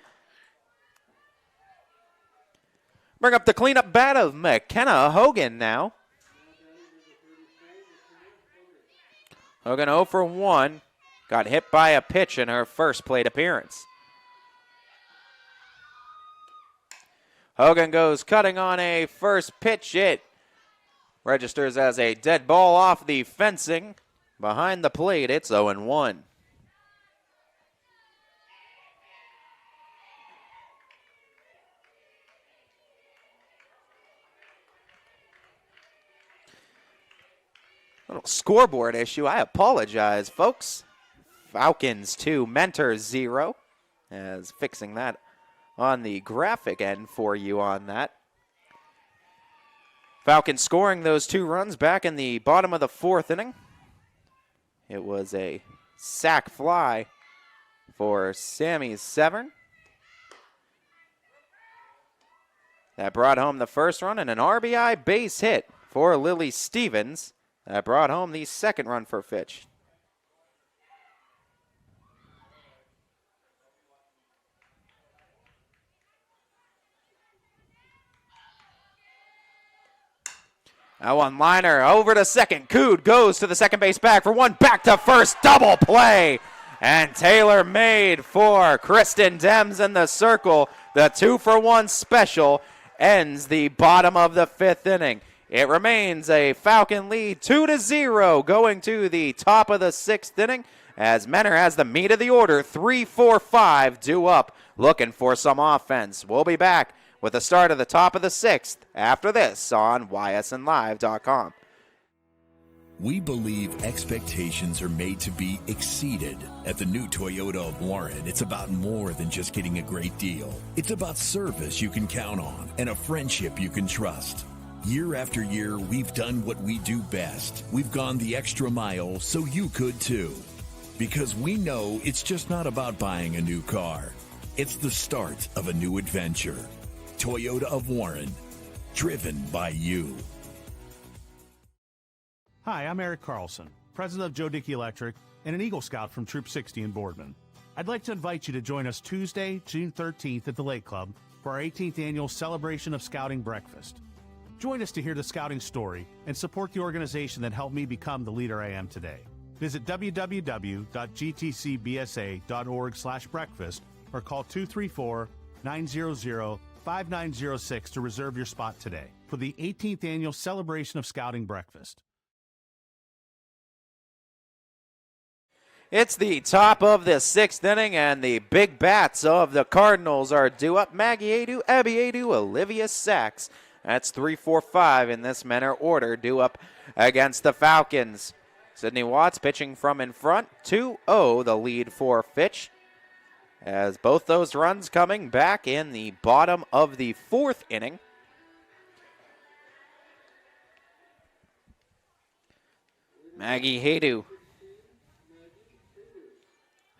Speaker 1: Bring up the cleanup bat of McKenna Hogan now. Hogan 0 for 1. Got hit by a pitch in her first plate appearance. Hogan goes cutting on a first pitch. It registers as a dead ball off the fencing. Behind the plate, it's 0-1. Little scoreboard issue. I apologize, folks. Falcons 2, Mentor 0. As fixing that on the graphic end for you on that. Falcons scoring those 2 runs back in the bottom of the 4th inning. It was a sac fly for Sammy Severn. That brought home the first run, and an RBI base hit for Lily Stevens. That brought home the second run for Fitch. That one liner over to second. Cood goes to the second base bag for one. Back to first. Double play. And Taylor made for Kristen Dems in the circle. The 2-for-1 special ends the bottom of the fifth inning. It remains a Falcon lead 2-0 going to the top of the sixth inning as Menor has the meat of the order. 3-4-5 due up, looking for some offense. We'll be back with the start of the top of the sixth after this on ysnlive.com.
Speaker 7: We believe expectations are made to be exceeded. At the new Toyota of Warren, it's about more than just getting a great deal. It's about service you can count on and a friendship you can trust. Year after year, we've done what we do best. We've gone the extra mile so you could too. Because we know it's just not about buying a new car. It's the start of a new adventure. Toyota of Warren, driven by you.
Speaker 20: Hi, I'm Eric Carlson, president of Joe Dickey Electric and an Eagle Scout from Troop 60 in Boardman. I'd like to invite you to join us Tuesday, June 13th at the Lake Club for our 18th annual Celebration of Scouting Breakfast. Join us to hear the scouting story and support the organization that helped me become the leader I am today. Visit www.gtcbsa.org/breakfast or call 234-900-5906 to reserve your spot today for the 18th annual Celebration of Scouting Breakfast.
Speaker 1: It's the top of the sixth inning, and the big bats of the Cardinals are due up. Maggie Adu, Abby Adu, Olivia Sachs. That's 3-4-5 in this Menor order, due up against the Falcons. Sydney Watts pitching from in front. 2-0 the lead for Fitch, as both those runs coming back in the bottom of the fourth inning. Maggie Haydu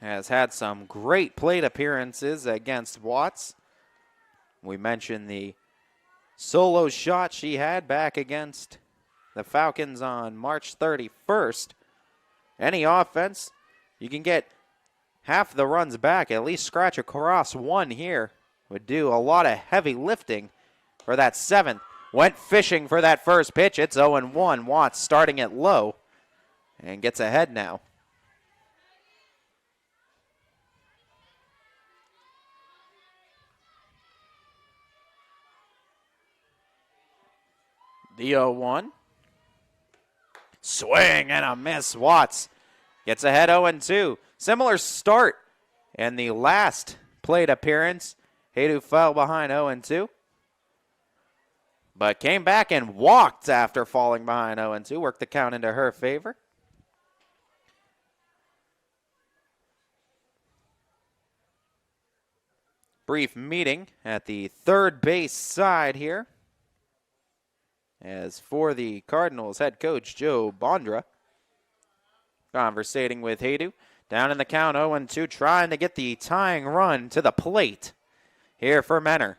Speaker 1: has had some great plate appearances against Watts. We mentioned the solo shot she had back against the Falcons on March 31st. Any offense, you can get half the runs back, at least scratch across one here. Would do a lot of heavy lifting for that seventh. Went fishing for that first pitch. It's 0-1. Watts starting it low and gets ahead now. The 0-1. Swing and a miss. Watts gets ahead 0-2. Similar start in the last plate appearance. Haydu fell behind 0-2. But came back and walked after falling behind 0-2. Worked the count into her favor. Brief meeting at the third base side here. As for the Cardinals head coach, Joe Bondra, conversating with Haydu. Down in the count, 0-2, trying to get the tying run to the plate here for Menor.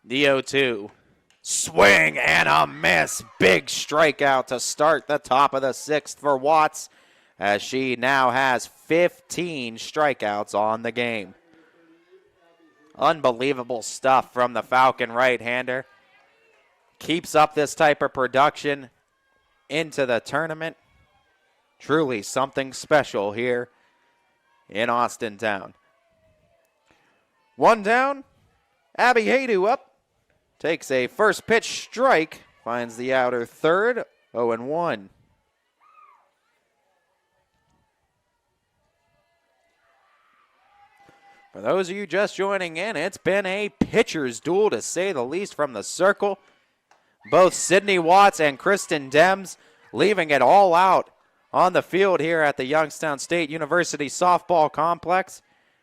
Speaker 1: The 0-2. Swing and a miss. Big strikeout to start the top of the sixth for Watts, as she now has 15 strikeouts on the game. Unbelievable stuff from the Falcon right-hander. Keeps up this type of production into the tournament. Truly something special here in Austintown. One down. Abby Haydu up. Takes a first pitch strike. Finds the outer third. 0-1. For those of you just joining in, it's been a pitcher's duel, to say the least, from the circle. Both Sydney Watts and Kristen Dems leaving it all out on the field here at the Youngstown State University softball complex.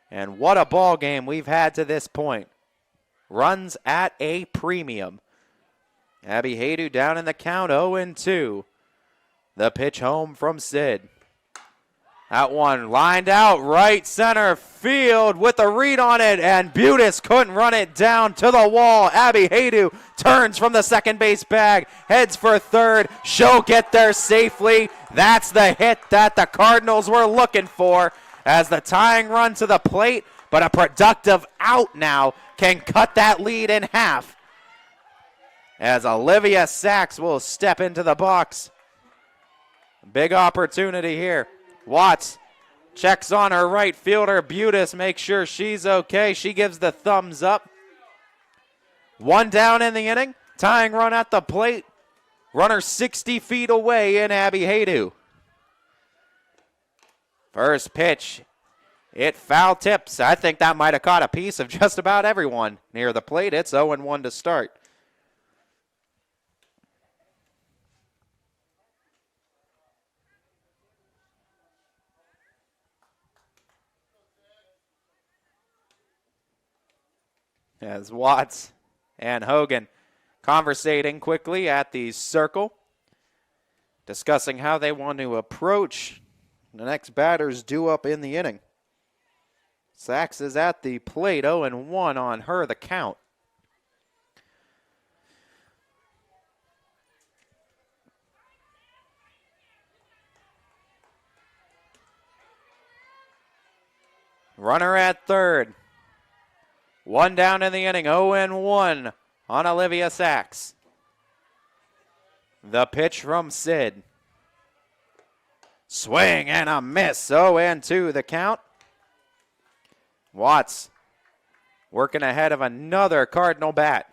Speaker 1: And what a ball game we've had to this point. runs at a premium. Abby Haydu down in the count, 0-2. The pitch home from Sid. That one lined out right center field with a read on it, and Butis couldn't run it down to the wall. Abby Haydu turns from the second base bag, heads for third. She'll get there safely. That's the hit that the Cardinals were looking for as the tying run to the plate, but a productive out now can cut that lead in half. As Olivia Sachs will step into the box. Big opportunity here. Watts checks on her right fielder. Butis makes sure she's okay. She gives the thumbs up. One down in the inning. Tying run at the plate. Runner 60 feet away in Abby Haydu. First pitch. It foul tips. I think that might have caught a piece of just about everyone near the plate. It's 0-1 to start. As Watts and Hogan conversating quickly at the circle, discussing how they want to approach the next batters due up in the inning. Sachs is at the plate, 0-1 on her, the count. Runner at third. One down in the inning, 0-1 on Olivia Sachs. The pitch from Sid. Swing and a miss, 0-2 the count. Watts working ahead of another Cardinal bat.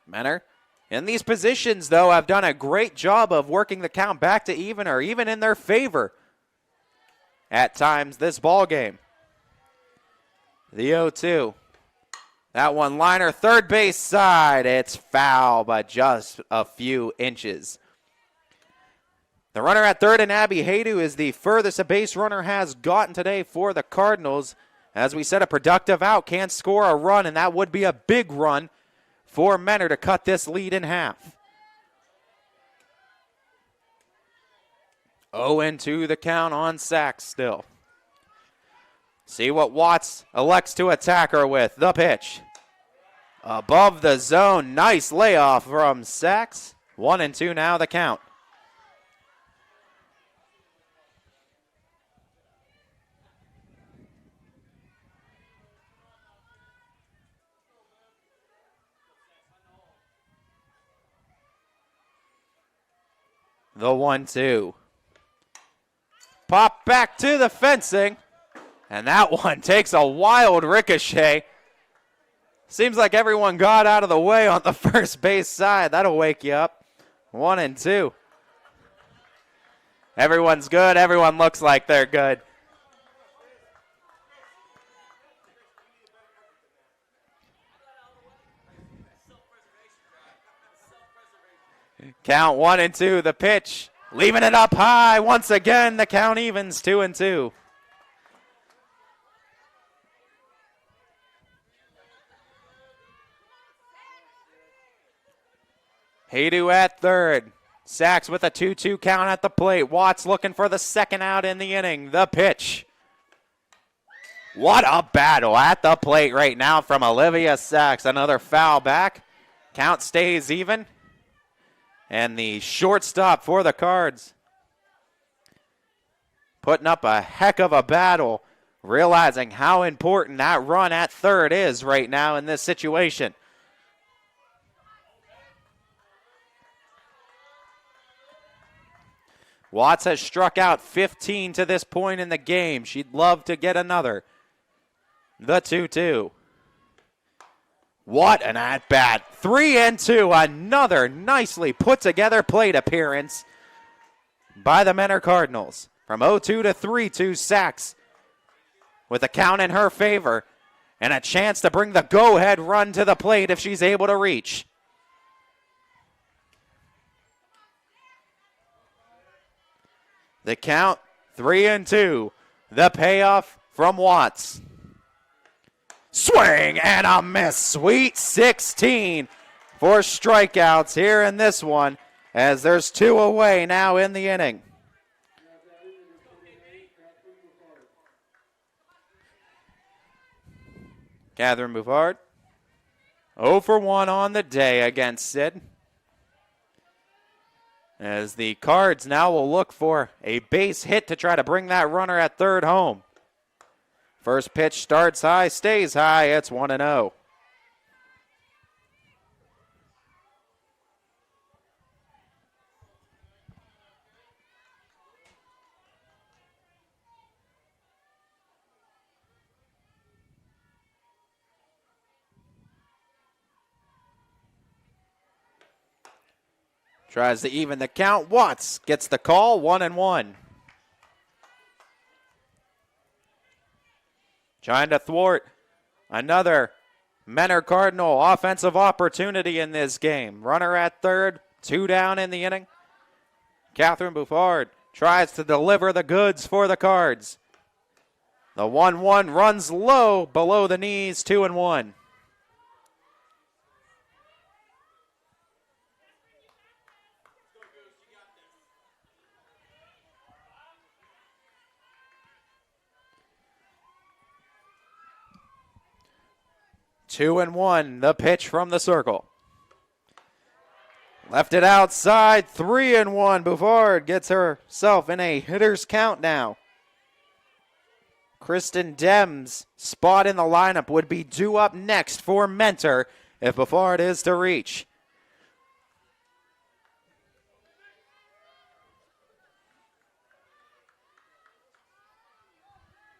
Speaker 1: Menor in these positions, though, have done a great job of working the count back to even or even in their favor at times this ball game. The 0-2. That one liner, third base side. It's foul by just a few inches. The runner at third in Abby Haydu is the furthest a base runner has gotten today for the Cardinals. As we said, a productive out can score a run, and that would be a big run for Menor to cut this lead in half. 0-2 the count on Sachs still. See what Watts elects to attack her with. The pitch. Above the zone. Nice layoff from Sachs. 1-2 now the count. The 1-2. Pop back to the fencing. And that one takes a wild ricochet. Seems like everyone got out of the way on the first base side. That'll wake you up. 1-2. Everyone's good. Everyone looks like they're good. Count 1-2. The pitch. Leaving it up high. Once again, the count evens 2-2. Haydu at third. Sachs with a 2-2 count at the plate. Watts looking for the second out in the inning. The pitch. What a battle at the plate right now from Olivia Sachs. Another foul back. Count stays even. And the shortstop for the Cards putting up a heck of a battle, realizing how important that run at third is right now in this situation. Watts has struck out 15 to this point in the game. She'd love to get another. The 2-2. What an at-bat. 3-2. Another nicely put-together plate appearance by the Menor Cardinals. From 0-2 to 3-2, Sachs with a count in her favor and a chance to bring the go-ahead run to the plate if she's able to reach. The count, 3-2. The payoff from Watts. Swing and a miss. Sweet 16 for strikeouts here in this one, as there's 2 away now in the inning. Catherine Bouvard, 0 for 1 on the day against Sid. As the Cards now will look for a base hit to try to bring that runner at third home. First pitch starts high, stays high. It's 1-0. Tries to even the count. Watts gets the call, 1-1. Trying to thwart another Menor Cardinal offensive opportunity in this game. Runner at third, 2 down in the inning. Catherine Buffard tries to deliver the goods for the Cards. The 1-1 runs low, below the knees, 2-1. Two and one, the pitch from the circle. Left it outside, 3-1. Bouvard gets herself in a hitter's count now. Kristen Dem's spot in the lineup would be due up next for Mentor if Bouvard is to reach.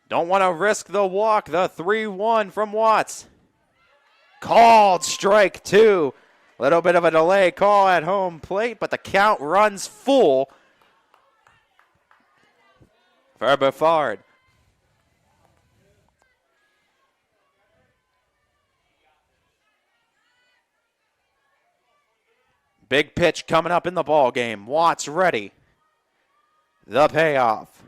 Speaker 1: Don't want to risk the walk, the 3-1 from Watts. Called strike 2. Little bit of a delay call at home plate, but the count runs full for Buffard. Big pitch coming up in the ball game. Watts ready. The payoff.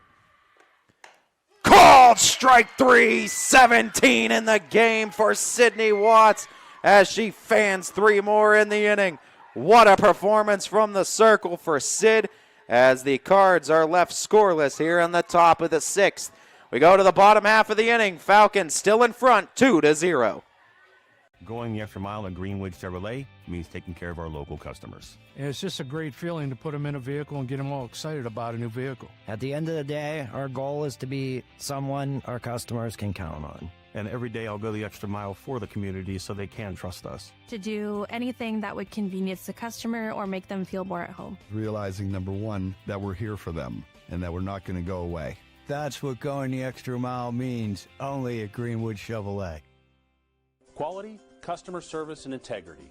Speaker 1: Called strike 3, 17 in the game for Sydney Watts as she fans 3 more in the inning. What a performance from the circle for Sid as the Cards are left scoreless here in the top of the 6th. We go to the bottom half of the inning. Falcons still in front, 2-0.
Speaker 8: Going the extra mile at Greenwood Chevrolet means taking care of our local customers.
Speaker 9: And it's just a great feeling to put them in a vehicle and get them all excited about a new vehicle.
Speaker 10: At the end of the day, our goal is to be someone our customers can count on.
Speaker 8: And every day I'll go the extra mile for the community so they can trust us.
Speaker 24: To do anything that would convenience the customer or make them feel more at home.
Speaker 25: Realizing, number one, that we're here for them and that we're not going to go away.
Speaker 26: That's what going the extra mile means, only at Greenwood Chevrolet.
Speaker 27: Quality, customer service, and integrity.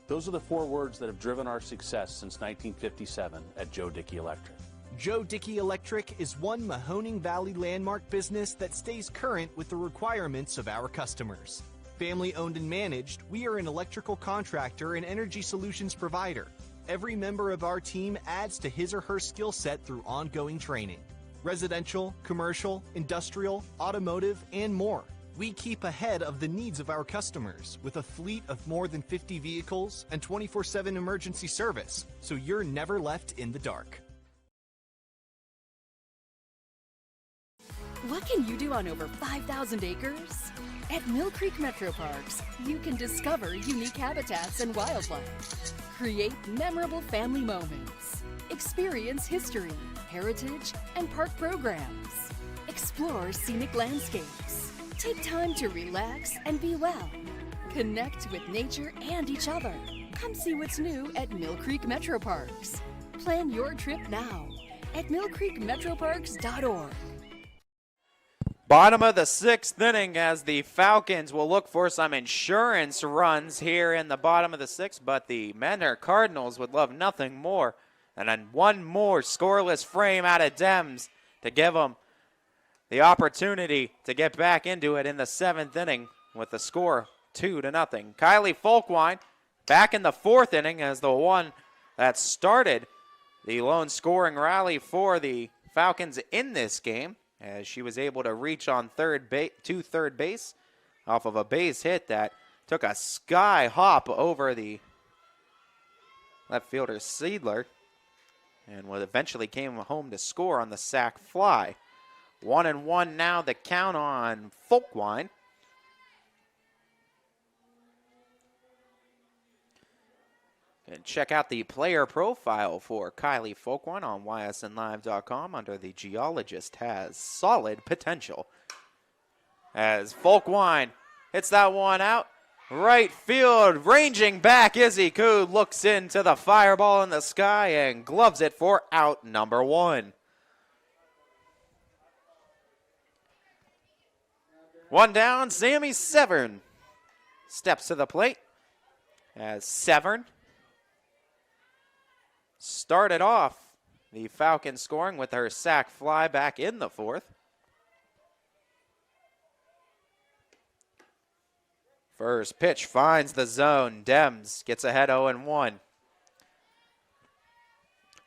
Speaker 27: Those are the 4 words that have driven our success since 1957 at Joe Dickey Electric.
Speaker 28: Joe Dickey Electric is one Mahoning Valley landmark business that stays current with the requirements of our customers. Family owned and managed, we are an electrical contractor and energy solutions provider. Every member of our team adds to his or her skill set through ongoing training. Residential, commercial, industrial, automotive, and more. We keep ahead of the needs of our customers with a fleet of more than 50 vehicles and 24/7 emergency service, so you're never left in the dark.
Speaker 16: What can you do on over 5,000 acres? At Mill Creek Metro Parks, you can discover unique habitats and wildlife, create memorable family moments, experience history, heritage, and park programs, explore scenic landscapes, take time to relax and be well, connect with nature and each other. Come see what's new at Mill Creek Metro Parks. Plan your trip now at millcreekmetroparks.org.
Speaker 1: Bottom of the 6th inning as the Falcons will look for some insurance runs here in the bottom of the 6th, but the Menor Cardinals would love nothing more than one more scoreless frame out of Dems to give them the opportunity to get back into it in the 7th inning with the score 2-0. Kylie Folkwine back in the 4th inning as the one that started the lone scoring rally for the Falcons in this game, as she was able to reach on third base off of a base hit that took a sky hop over the left fielder Seidler and eventually came home to score on the sac fly. 1-1 now, the count on Folkwine. And check out the player profile for Kylie Folkwine on ysnlive.com under the Geologist has solid potential. As Folkwine hits that one out, right field, ranging back, Izzy Koo looks into the fireball in the sky and gloves it for out number 1. One down, Sammy Severn steps to the plate as Severn started off the Falcons scoring with her sac fly back in the 4th. First pitch finds the zone. Dems gets ahead 0-1.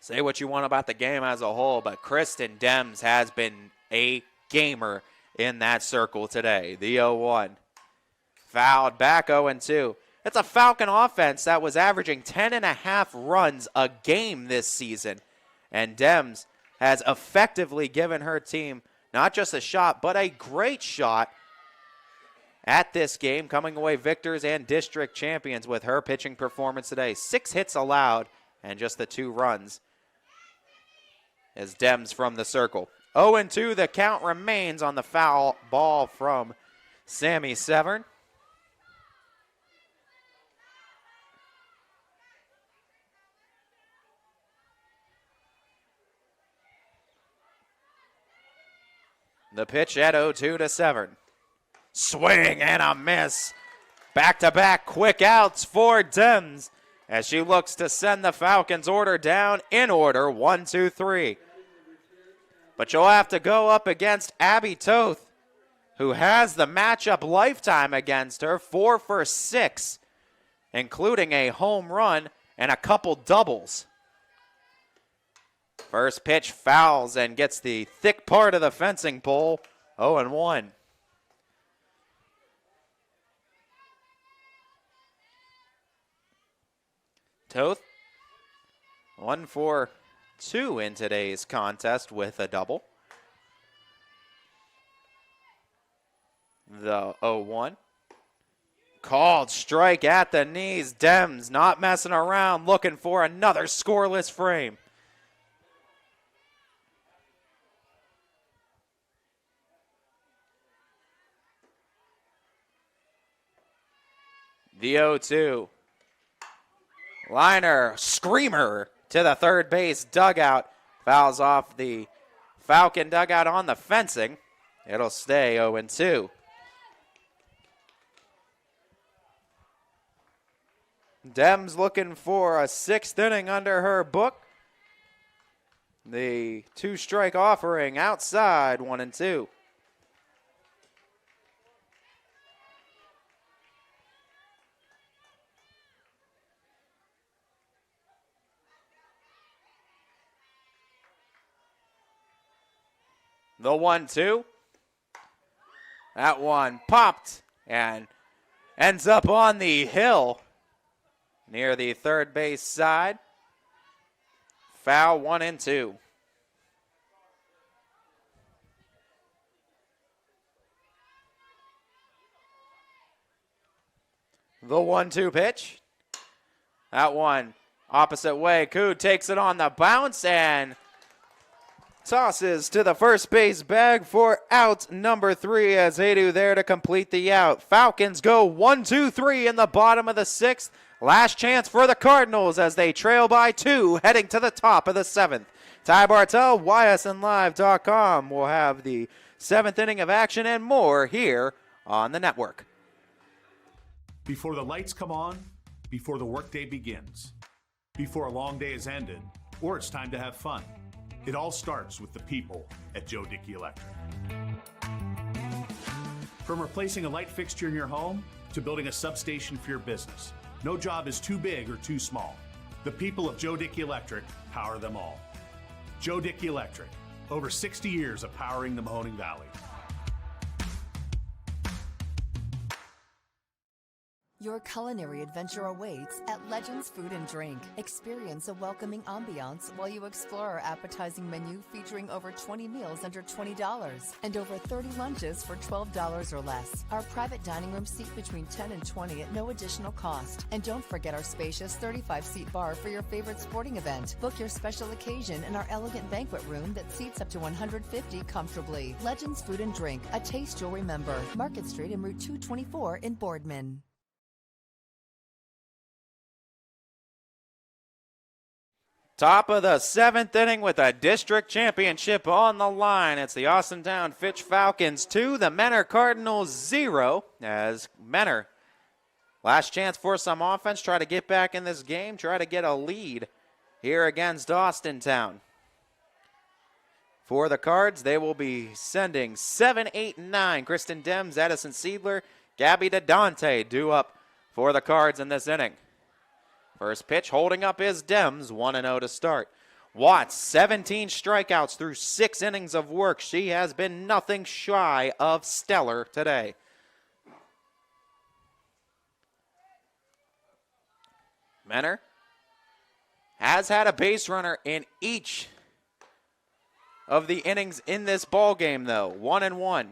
Speaker 1: Say what you want about the game as a whole, but Kristen Dems has been a gamer in that circle today. The 0-1. Fouled back 0-2. It's a Falcon offense that was averaging 10.5 runs a game this season. And Dems has effectively given her team not just a shot, but a great shot at this game, coming away victors and district champions with her pitching performance today. 6 hits allowed and just the 2 runs as Dems from the circle. 0-2, the count remains on the foul ball from Sammy Severn. The pitch at 0-2 to Severn. Swing and a miss. Back-to-back quick outs for Dems as she looks to send the Falcons order down in order 1-2-3. But you'll have to go up against Abby Toth, who has the matchup lifetime against her, 4 for 6, including a home run and a couple doubles. First pitch fouls and gets the thick part of the fencing pole, 0-1. Toth, 1 for 2 in today's contest with a double. The 0-1. Called strike at the knees. Dems not messing around, looking for another scoreless frame. The 0-2. Liner, screamer to the third base dugout. Fouls off the Falcon dugout on the fencing. It'll stay 0-2. Dems looking for a 6th inning under her book. The 2-strike offering outside, 1-2. The 1-2. That one popped and ends up on the hill near the third base side. Foul, 1-2. The 1-2 pitch. That one opposite way. Koo takes it on the bounce and tosses to the first base bag for out number 3 as Adu there to complete the out. Falcons go 1-2-3 in the bottom of the 6th. Last chance for the Cardinals as they trail by 2 heading to the top of the 7th. Ty Bartel, ysnlive.com will have the 7th inning of action and more here on the network.
Speaker 20: Before the lights come on, before the workday begins, before a long day is ended, or it's time to have fun. It all starts with the people at Joe Dickey Electric. From replacing a light fixture in your home to building a substation for your business, no job is too big or too small. The people of Joe Dickey Electric power them all. Joe Dickey Electric, over 60 years of powering the Mahoning Valley.
Speaker 3: Your culinary adventure awaits at Legends Food and Drink. Experience a welcoming ambiance while you explore our appetizing menu featuring over 20 meals under $20 and over 30 lunches for $12 or less. Our private dining room seat between 10 and 20 at no additional cost. And don't forget our spacious 35-seat bar for your favorite sporting event. Book your special occasion in our elegant banquet room that seats up to 150 comfortably. Legends Food and Drink, a taste you'll remember. Market Street and Route 224 in Boardman.
Speaker 1: Top of the 7th inning with a district championship on the line. It's the Austintown Fitch Falcons 2, the Menor Cardinals 0. As Menor, last chance for some offense, try to get back in this game, try to get a lead here against Austintown. For the Cards, they will be sending 7, 8, and 9. Kristen Dems, Edison Seidler, Gabby DeDante due up for the Cards in this inning. First pitch holding up is Dems, 1-0 to start. Watts, 17 strikeouts through 6 innings of work. She has been nothing shy of stellar today. Menor has had a base runner in each of the innings in this ball game, though. 1-1.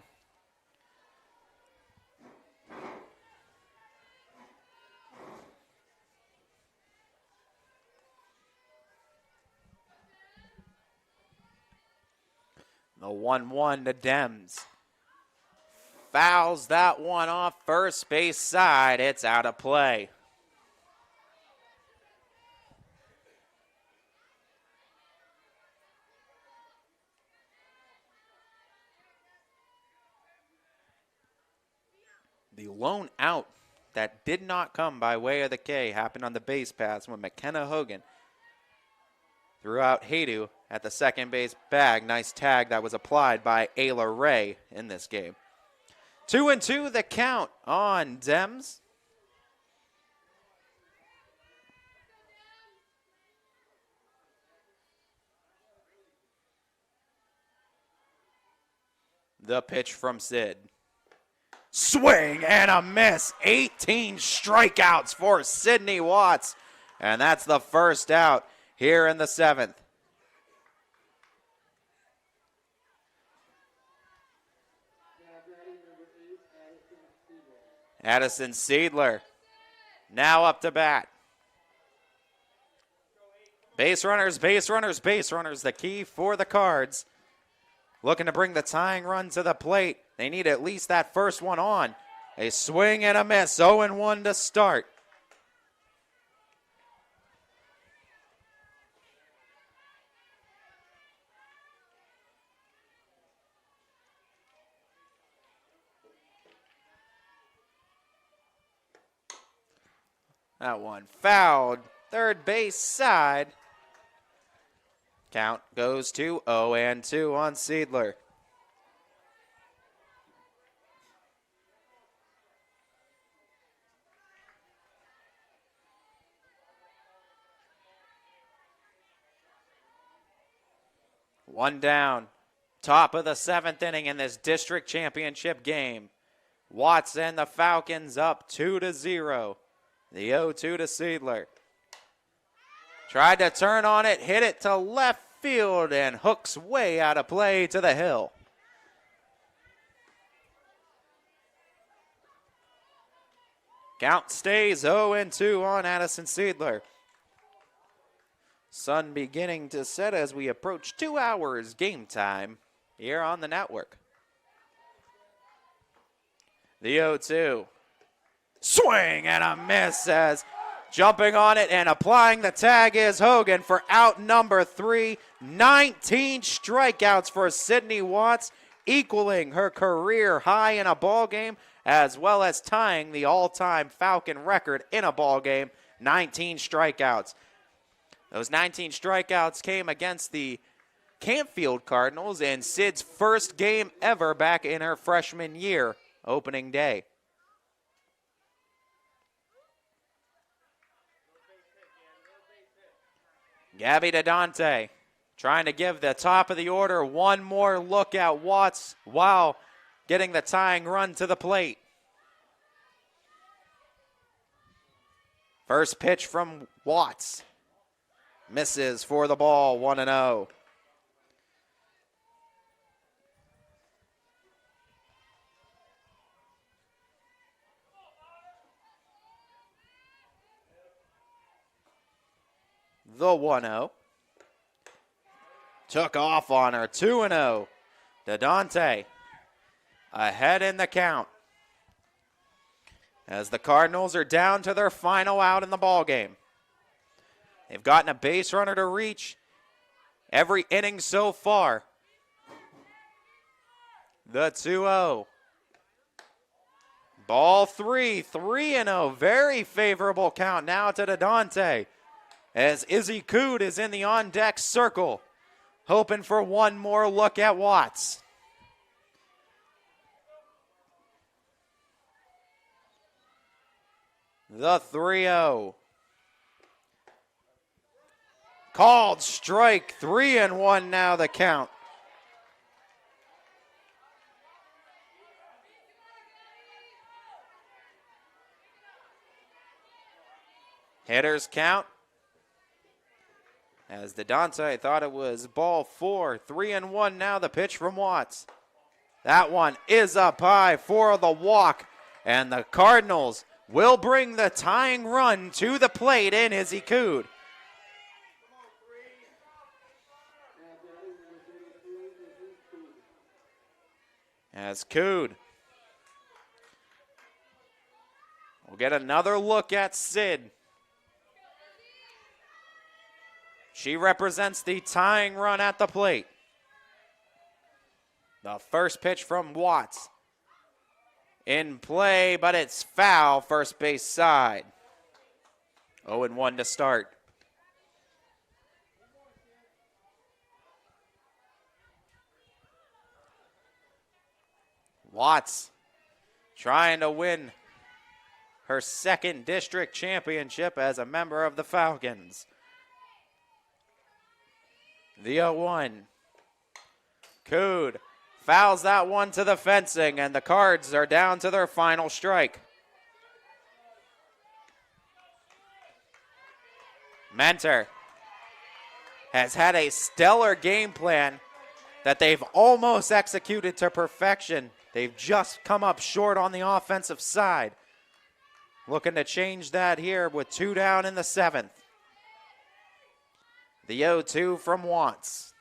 Speaker 1: The 1-1 to Dems. Fouls that one off first base side. It's out of play. The lone out that did not come by way of the K happened on the base pass when McKenna Hogan threw out Haydu at the second base bag. Nice tag that was applied by Ayla Ray in this game. 2-2 the count on Dems. The pitch from Sid. Swing and a miss. 18 strikeouts for Sydney Watts. And that's the first out here in the 7th. Addison Seidler now up to bat. Base runners, base runners, base runners. The key for the Cards. Looking to bring the tying run to the plate. They need at least that first one on. A swing and a miss. 0-1 to start. That one fouled. Third base side. Count goes to 0-2 on Seidler. One down. Top of the 7th inning in this district championship game. Watts and the Falcons up 2-0. The 0-2 to Seidler. Tried to turn on it, hit it to left field, and hooks way out of play to the hill. Count stays 0-2 on Addison Seidler. Sun beginning to set as we approach 2 hours game time here on the network. The 0-2. Swing and a miss as jumping on it and applying the tag is Hogan for out number 3. 19 strikeouts for Sydney Watts, equaling her career high in a ball game, as well as tying the all-time Falcon record in a ball game, 19 strikeouts. Those 19 strikeouts came against the Campfield Cardinals in Sid's first game ever back in her freshman year, opening day. Gabby DeDante trying to give the top of the order one more look at Watts while getting the tying run to the plate. First pitch from Watts. Misses for the ball, 1-0. The 1-0. Took off on her, 2-0. DeDante ahead in the count. As the Cardinals are down to their final out in the ball game. They've gotten a base runner to reach every inning so far. The 2-0. Ball 3-0. Very favorable count now to DeDante. As Izzy Cood is in the on-deck circle, hoping for one more look at Watts. The 3-0. Called strike, 3-1 now the count. Hitters count. As DeDante thought it was ball 4, 3-1 now the pitch from Watts. That one is up high for the walk, and the Cardinals will bring the tying run to the plate in Izzy Cood. As Cood will get another look at Sid. She represents the tying run at the plate. The first pitch from Watts. In play, but it's foul, first base side. 0-1 to start. Watts trying to win her second district championship as a member of the Falcons. The 0-1. Cood fouls that one to the fencing, and the Cards are down to their final strike. Mentor has had a stellar game plan that they've almost executed to perfection. They've just come up short on the offensive side. Looking to change that here with 2 down in the 7th. The 0-2 from Watts.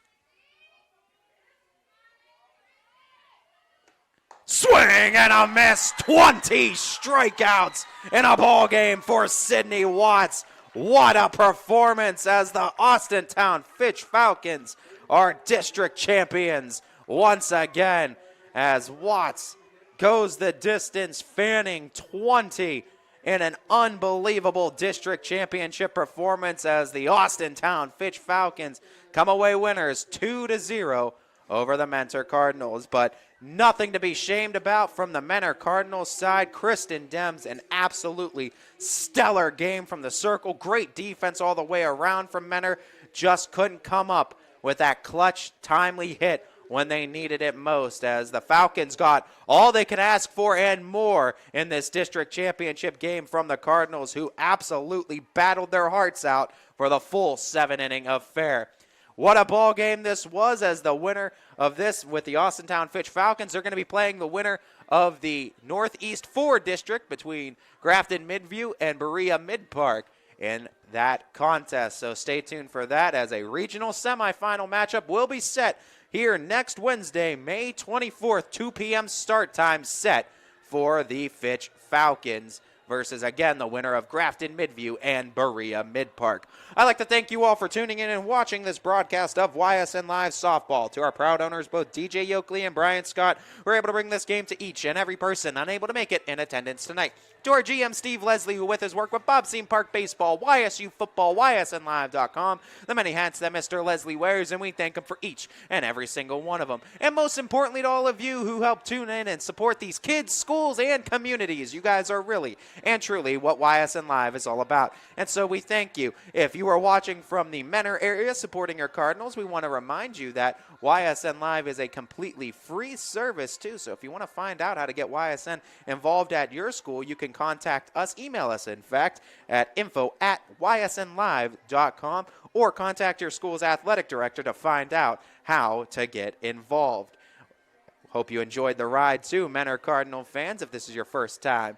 Speaker 1: Swing and a miss. 20 strikeouts in a ball game for Sydney Watts. What a performance as the Austintown Fitch Falcons are district champions once again, as Watts goes the distance, fanning 20 in an unbelievable district championship performance as the Austintown Fitch Falcons come away winners 2-0 over the Mentor Cardinals. But nothing to be shamed about from the Mentor Cardinals side. Kristen Dems, an absolutely stellar game from the circle. Great defense all the way around from Mentor. Just couldn't come up with that clutch, timely hit when they needed it most, as the Falcons got all they could ask for and more in this district championship game from the Cardinals, who absolutely battled their hearts out for the full 7-inning affair. What a ball game this was, as the winner of this with the Austintown Fitch Falcons are going to be playing the winner of the Northeast 4 district between Grafton Midview and Berea Mid-Park in that contest. So stay tuned for that, as a regional semifinal matchup will be set here next Wednesday, May 24th, 2 p.m. start time set for the Fitch Falcons versus, again, the winner of Grafton Midview and Berea Mid-Park. I'd like to thank you all for tuning in and watching this broadcast of YSN Live Softball. To our proud owners, both DJ Yoakley and Brian Scott, who were able to bring this game to each and every person unable to make it in attendance tonight. To our GM, Steve Leslie, who with his work with Bob Seam Park Baseball, YSU Football, YSNLive.com, the many hats that Mr. Leslie wears, and we thank him for each and every single one of them. And most importantly to all of you who help tune in and support these kids, schools, and communities. You guys are really and truly what YSN Live is all about. And so we thank you. If you are watching from the Menor area supporting your Cardinals, we want to remind you that YSN Live is a completely free service too. So if you want to find out how to get YSN involved at your school, you can contact us, email us in fact, at info@ysnlive.com, or contact your school's athletic director to find out how to get involved. Hope you enjoyed the ride too, Menor Cardinal fans. If this is your first time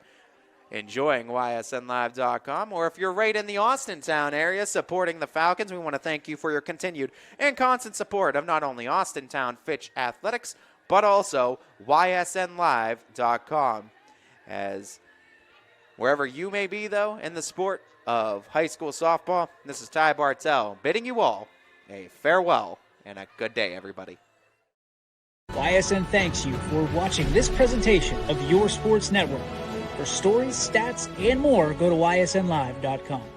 Speaker 1: enjoying ysnlive.com, or if you're right in the Austintown area supporting the Falcons, we want to thank you for your continued and constant support of not only Austintown Fitch Athletics, but also ysnlive.com. As wherever you may be, though, in the sport of high school softball, this is Ty Bartell bidding you all a farewell and a good day, everybody.
Speaker 2: YSN thanks you for watching this presentation of your sports network. For stories, stats, and more, go to ysnlive.com.